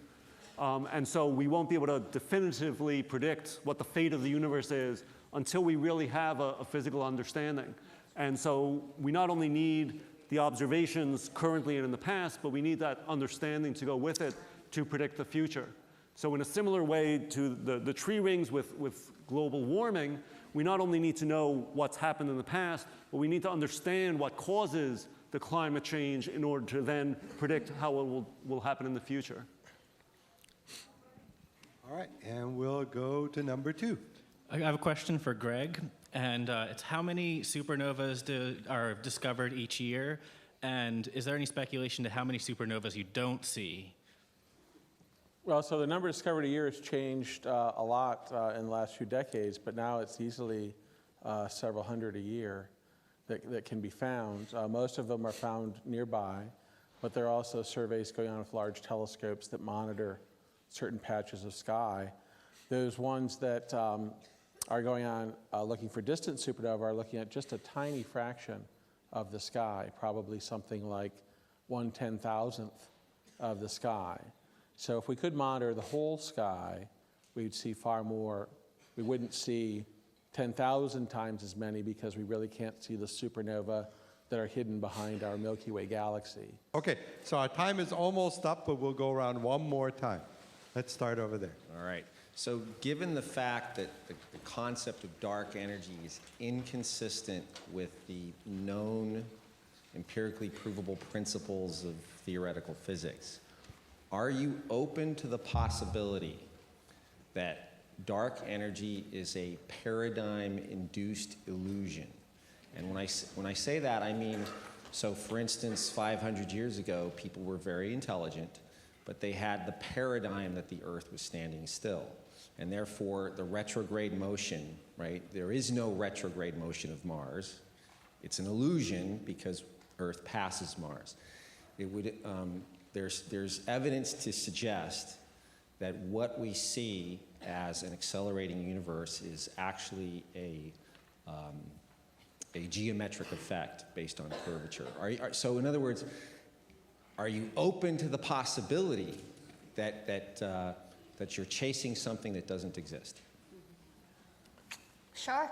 And so we won't be able to definitively predict what the fate of the universe is until we really have a physical understanding. And so we not only need the observations currently and in the past, but we need that understanding to go with it to predict the future. So in a similar way to the tree rings with global warming, we not only need to know what's happened in the past, but we need to understand what causes the climate change in order to then predict how it will happen in the future. All right, and we'll go to number 2. I have a question for Greg, and it's how many supernovas are discovered each year, and is there any speculation to how many supernovas you don't see? Well, so the number discovered a year has changed a lot in the last few decades, but now it's easily several hundred a year. that can be found. Most of them are found nearby, but there are also surveys going on with large telescopes that monitor certain patches of sky. Those ones that are going on looking for distant supernovae are looking at just a tiny fraction of the sky, probably something like 1/10,000th of the sky. So if we could monitor the whole sky, we'd see far more. We wouldn't see 10,000 times as many because we really can't see the supernova that are hidden behind our Milky Way galaxy. Okay, so our time is almost up, but we'll go around one more time. Let's start over there. All right. So given the fact that the concept of dark energy is inconsistent with the known empirically provable principles of theoretical physics, are you open to the possibility that dark energy is a paradigm-induced illusion? And when I say that, I mean, so for instance, 500 years ago, people were very intelligent, but they had the paradigm that the Earth was standing still. And therefore, the retrograde motion, right? There is no retrograde motion of Mars. It's an illusion because Earth passes Mars. It would, there's evidence to suggest that what we see as an accelerating universe is actually a geometric effect based on curvature. So in other words, are you open to the possibility that you're chasing something that doesn't exist? Sure.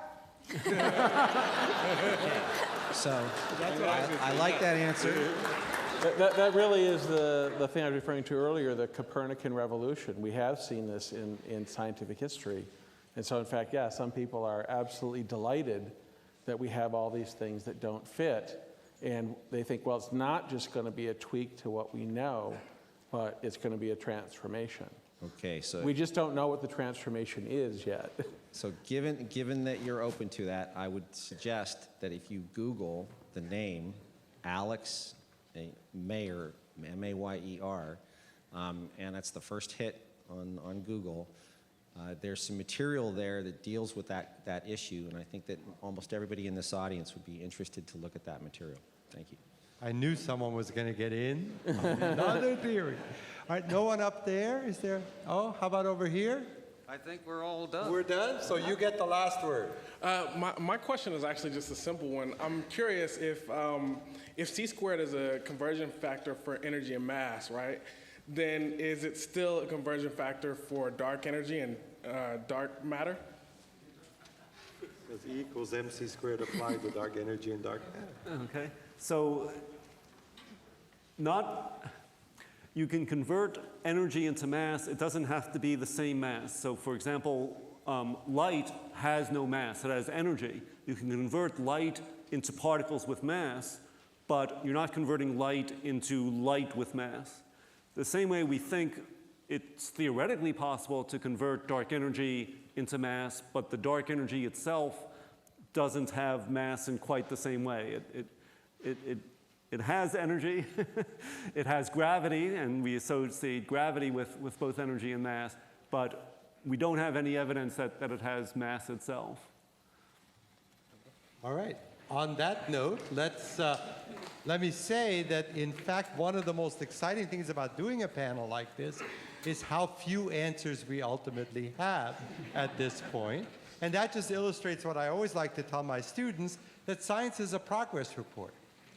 So I like that answer. That really is the thing I was referring to earlier, the Copernican revolution. We have seen this in scientific history. And so in fact, yeah, some people are absolutely delighted that we have all these things that don't fit. And they think, well, it's not just going to be a tweak to what we know, but it's going to be a transformation. Okay, so we just don't know what the transformation is yet. So given that you're open to that, I would suggest that if you Google the name Alex Mayer, M-A-Y-E-R, and that's the first hit on Google, there's some material there that deals with that issue, and I think that almost everybody in this audience would be interested to look at that material. Thank you. I knew someone was going to get in. Another theory. All right, no one up there? Is there? Oh, how about over here? I think we're all done. We're done? So you get the last word. My question is actually just a simple one. I'm curious if C squared is a conversion factor for energy and mass, right? Then is it still a conversion factor for dark energy and dark matter? Does E equals mc squared apply to dark energy and dark matter? Okay, so you can convert energy into mass. It doesn't have to be the same mass. So for example, light has no mass, it has energy. You can convert light into particles with mass, but you're not converting light into light with mass. The same way we think it's theoretically possible to convert dark energy into mass, but the dark energy itself doesn't have mass in quite the same way. It has energy, it has gravity, and we associate gravity with both energy and mass, but we don't have any evidence that it has mass itself. All right. On that note, let me say that, in fact, one of the most exciting things about doing a panel like this is how few answers we ultimately have at this point. And that just illustrates what I always like to tell my students, that science is a progress report.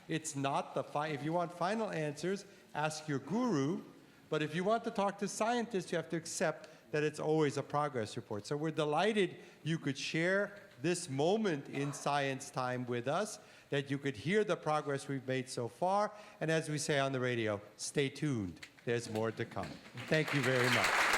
It's not if you want final answers, ask your guru. But if you want to talk to scientists, you have to accept that it's always a progress report. So we're delighted you could share this moment in science time with us, that you could hear the progress we've made so far. And as we say on the radio, stay tuned. There's more to come. Thank you very much.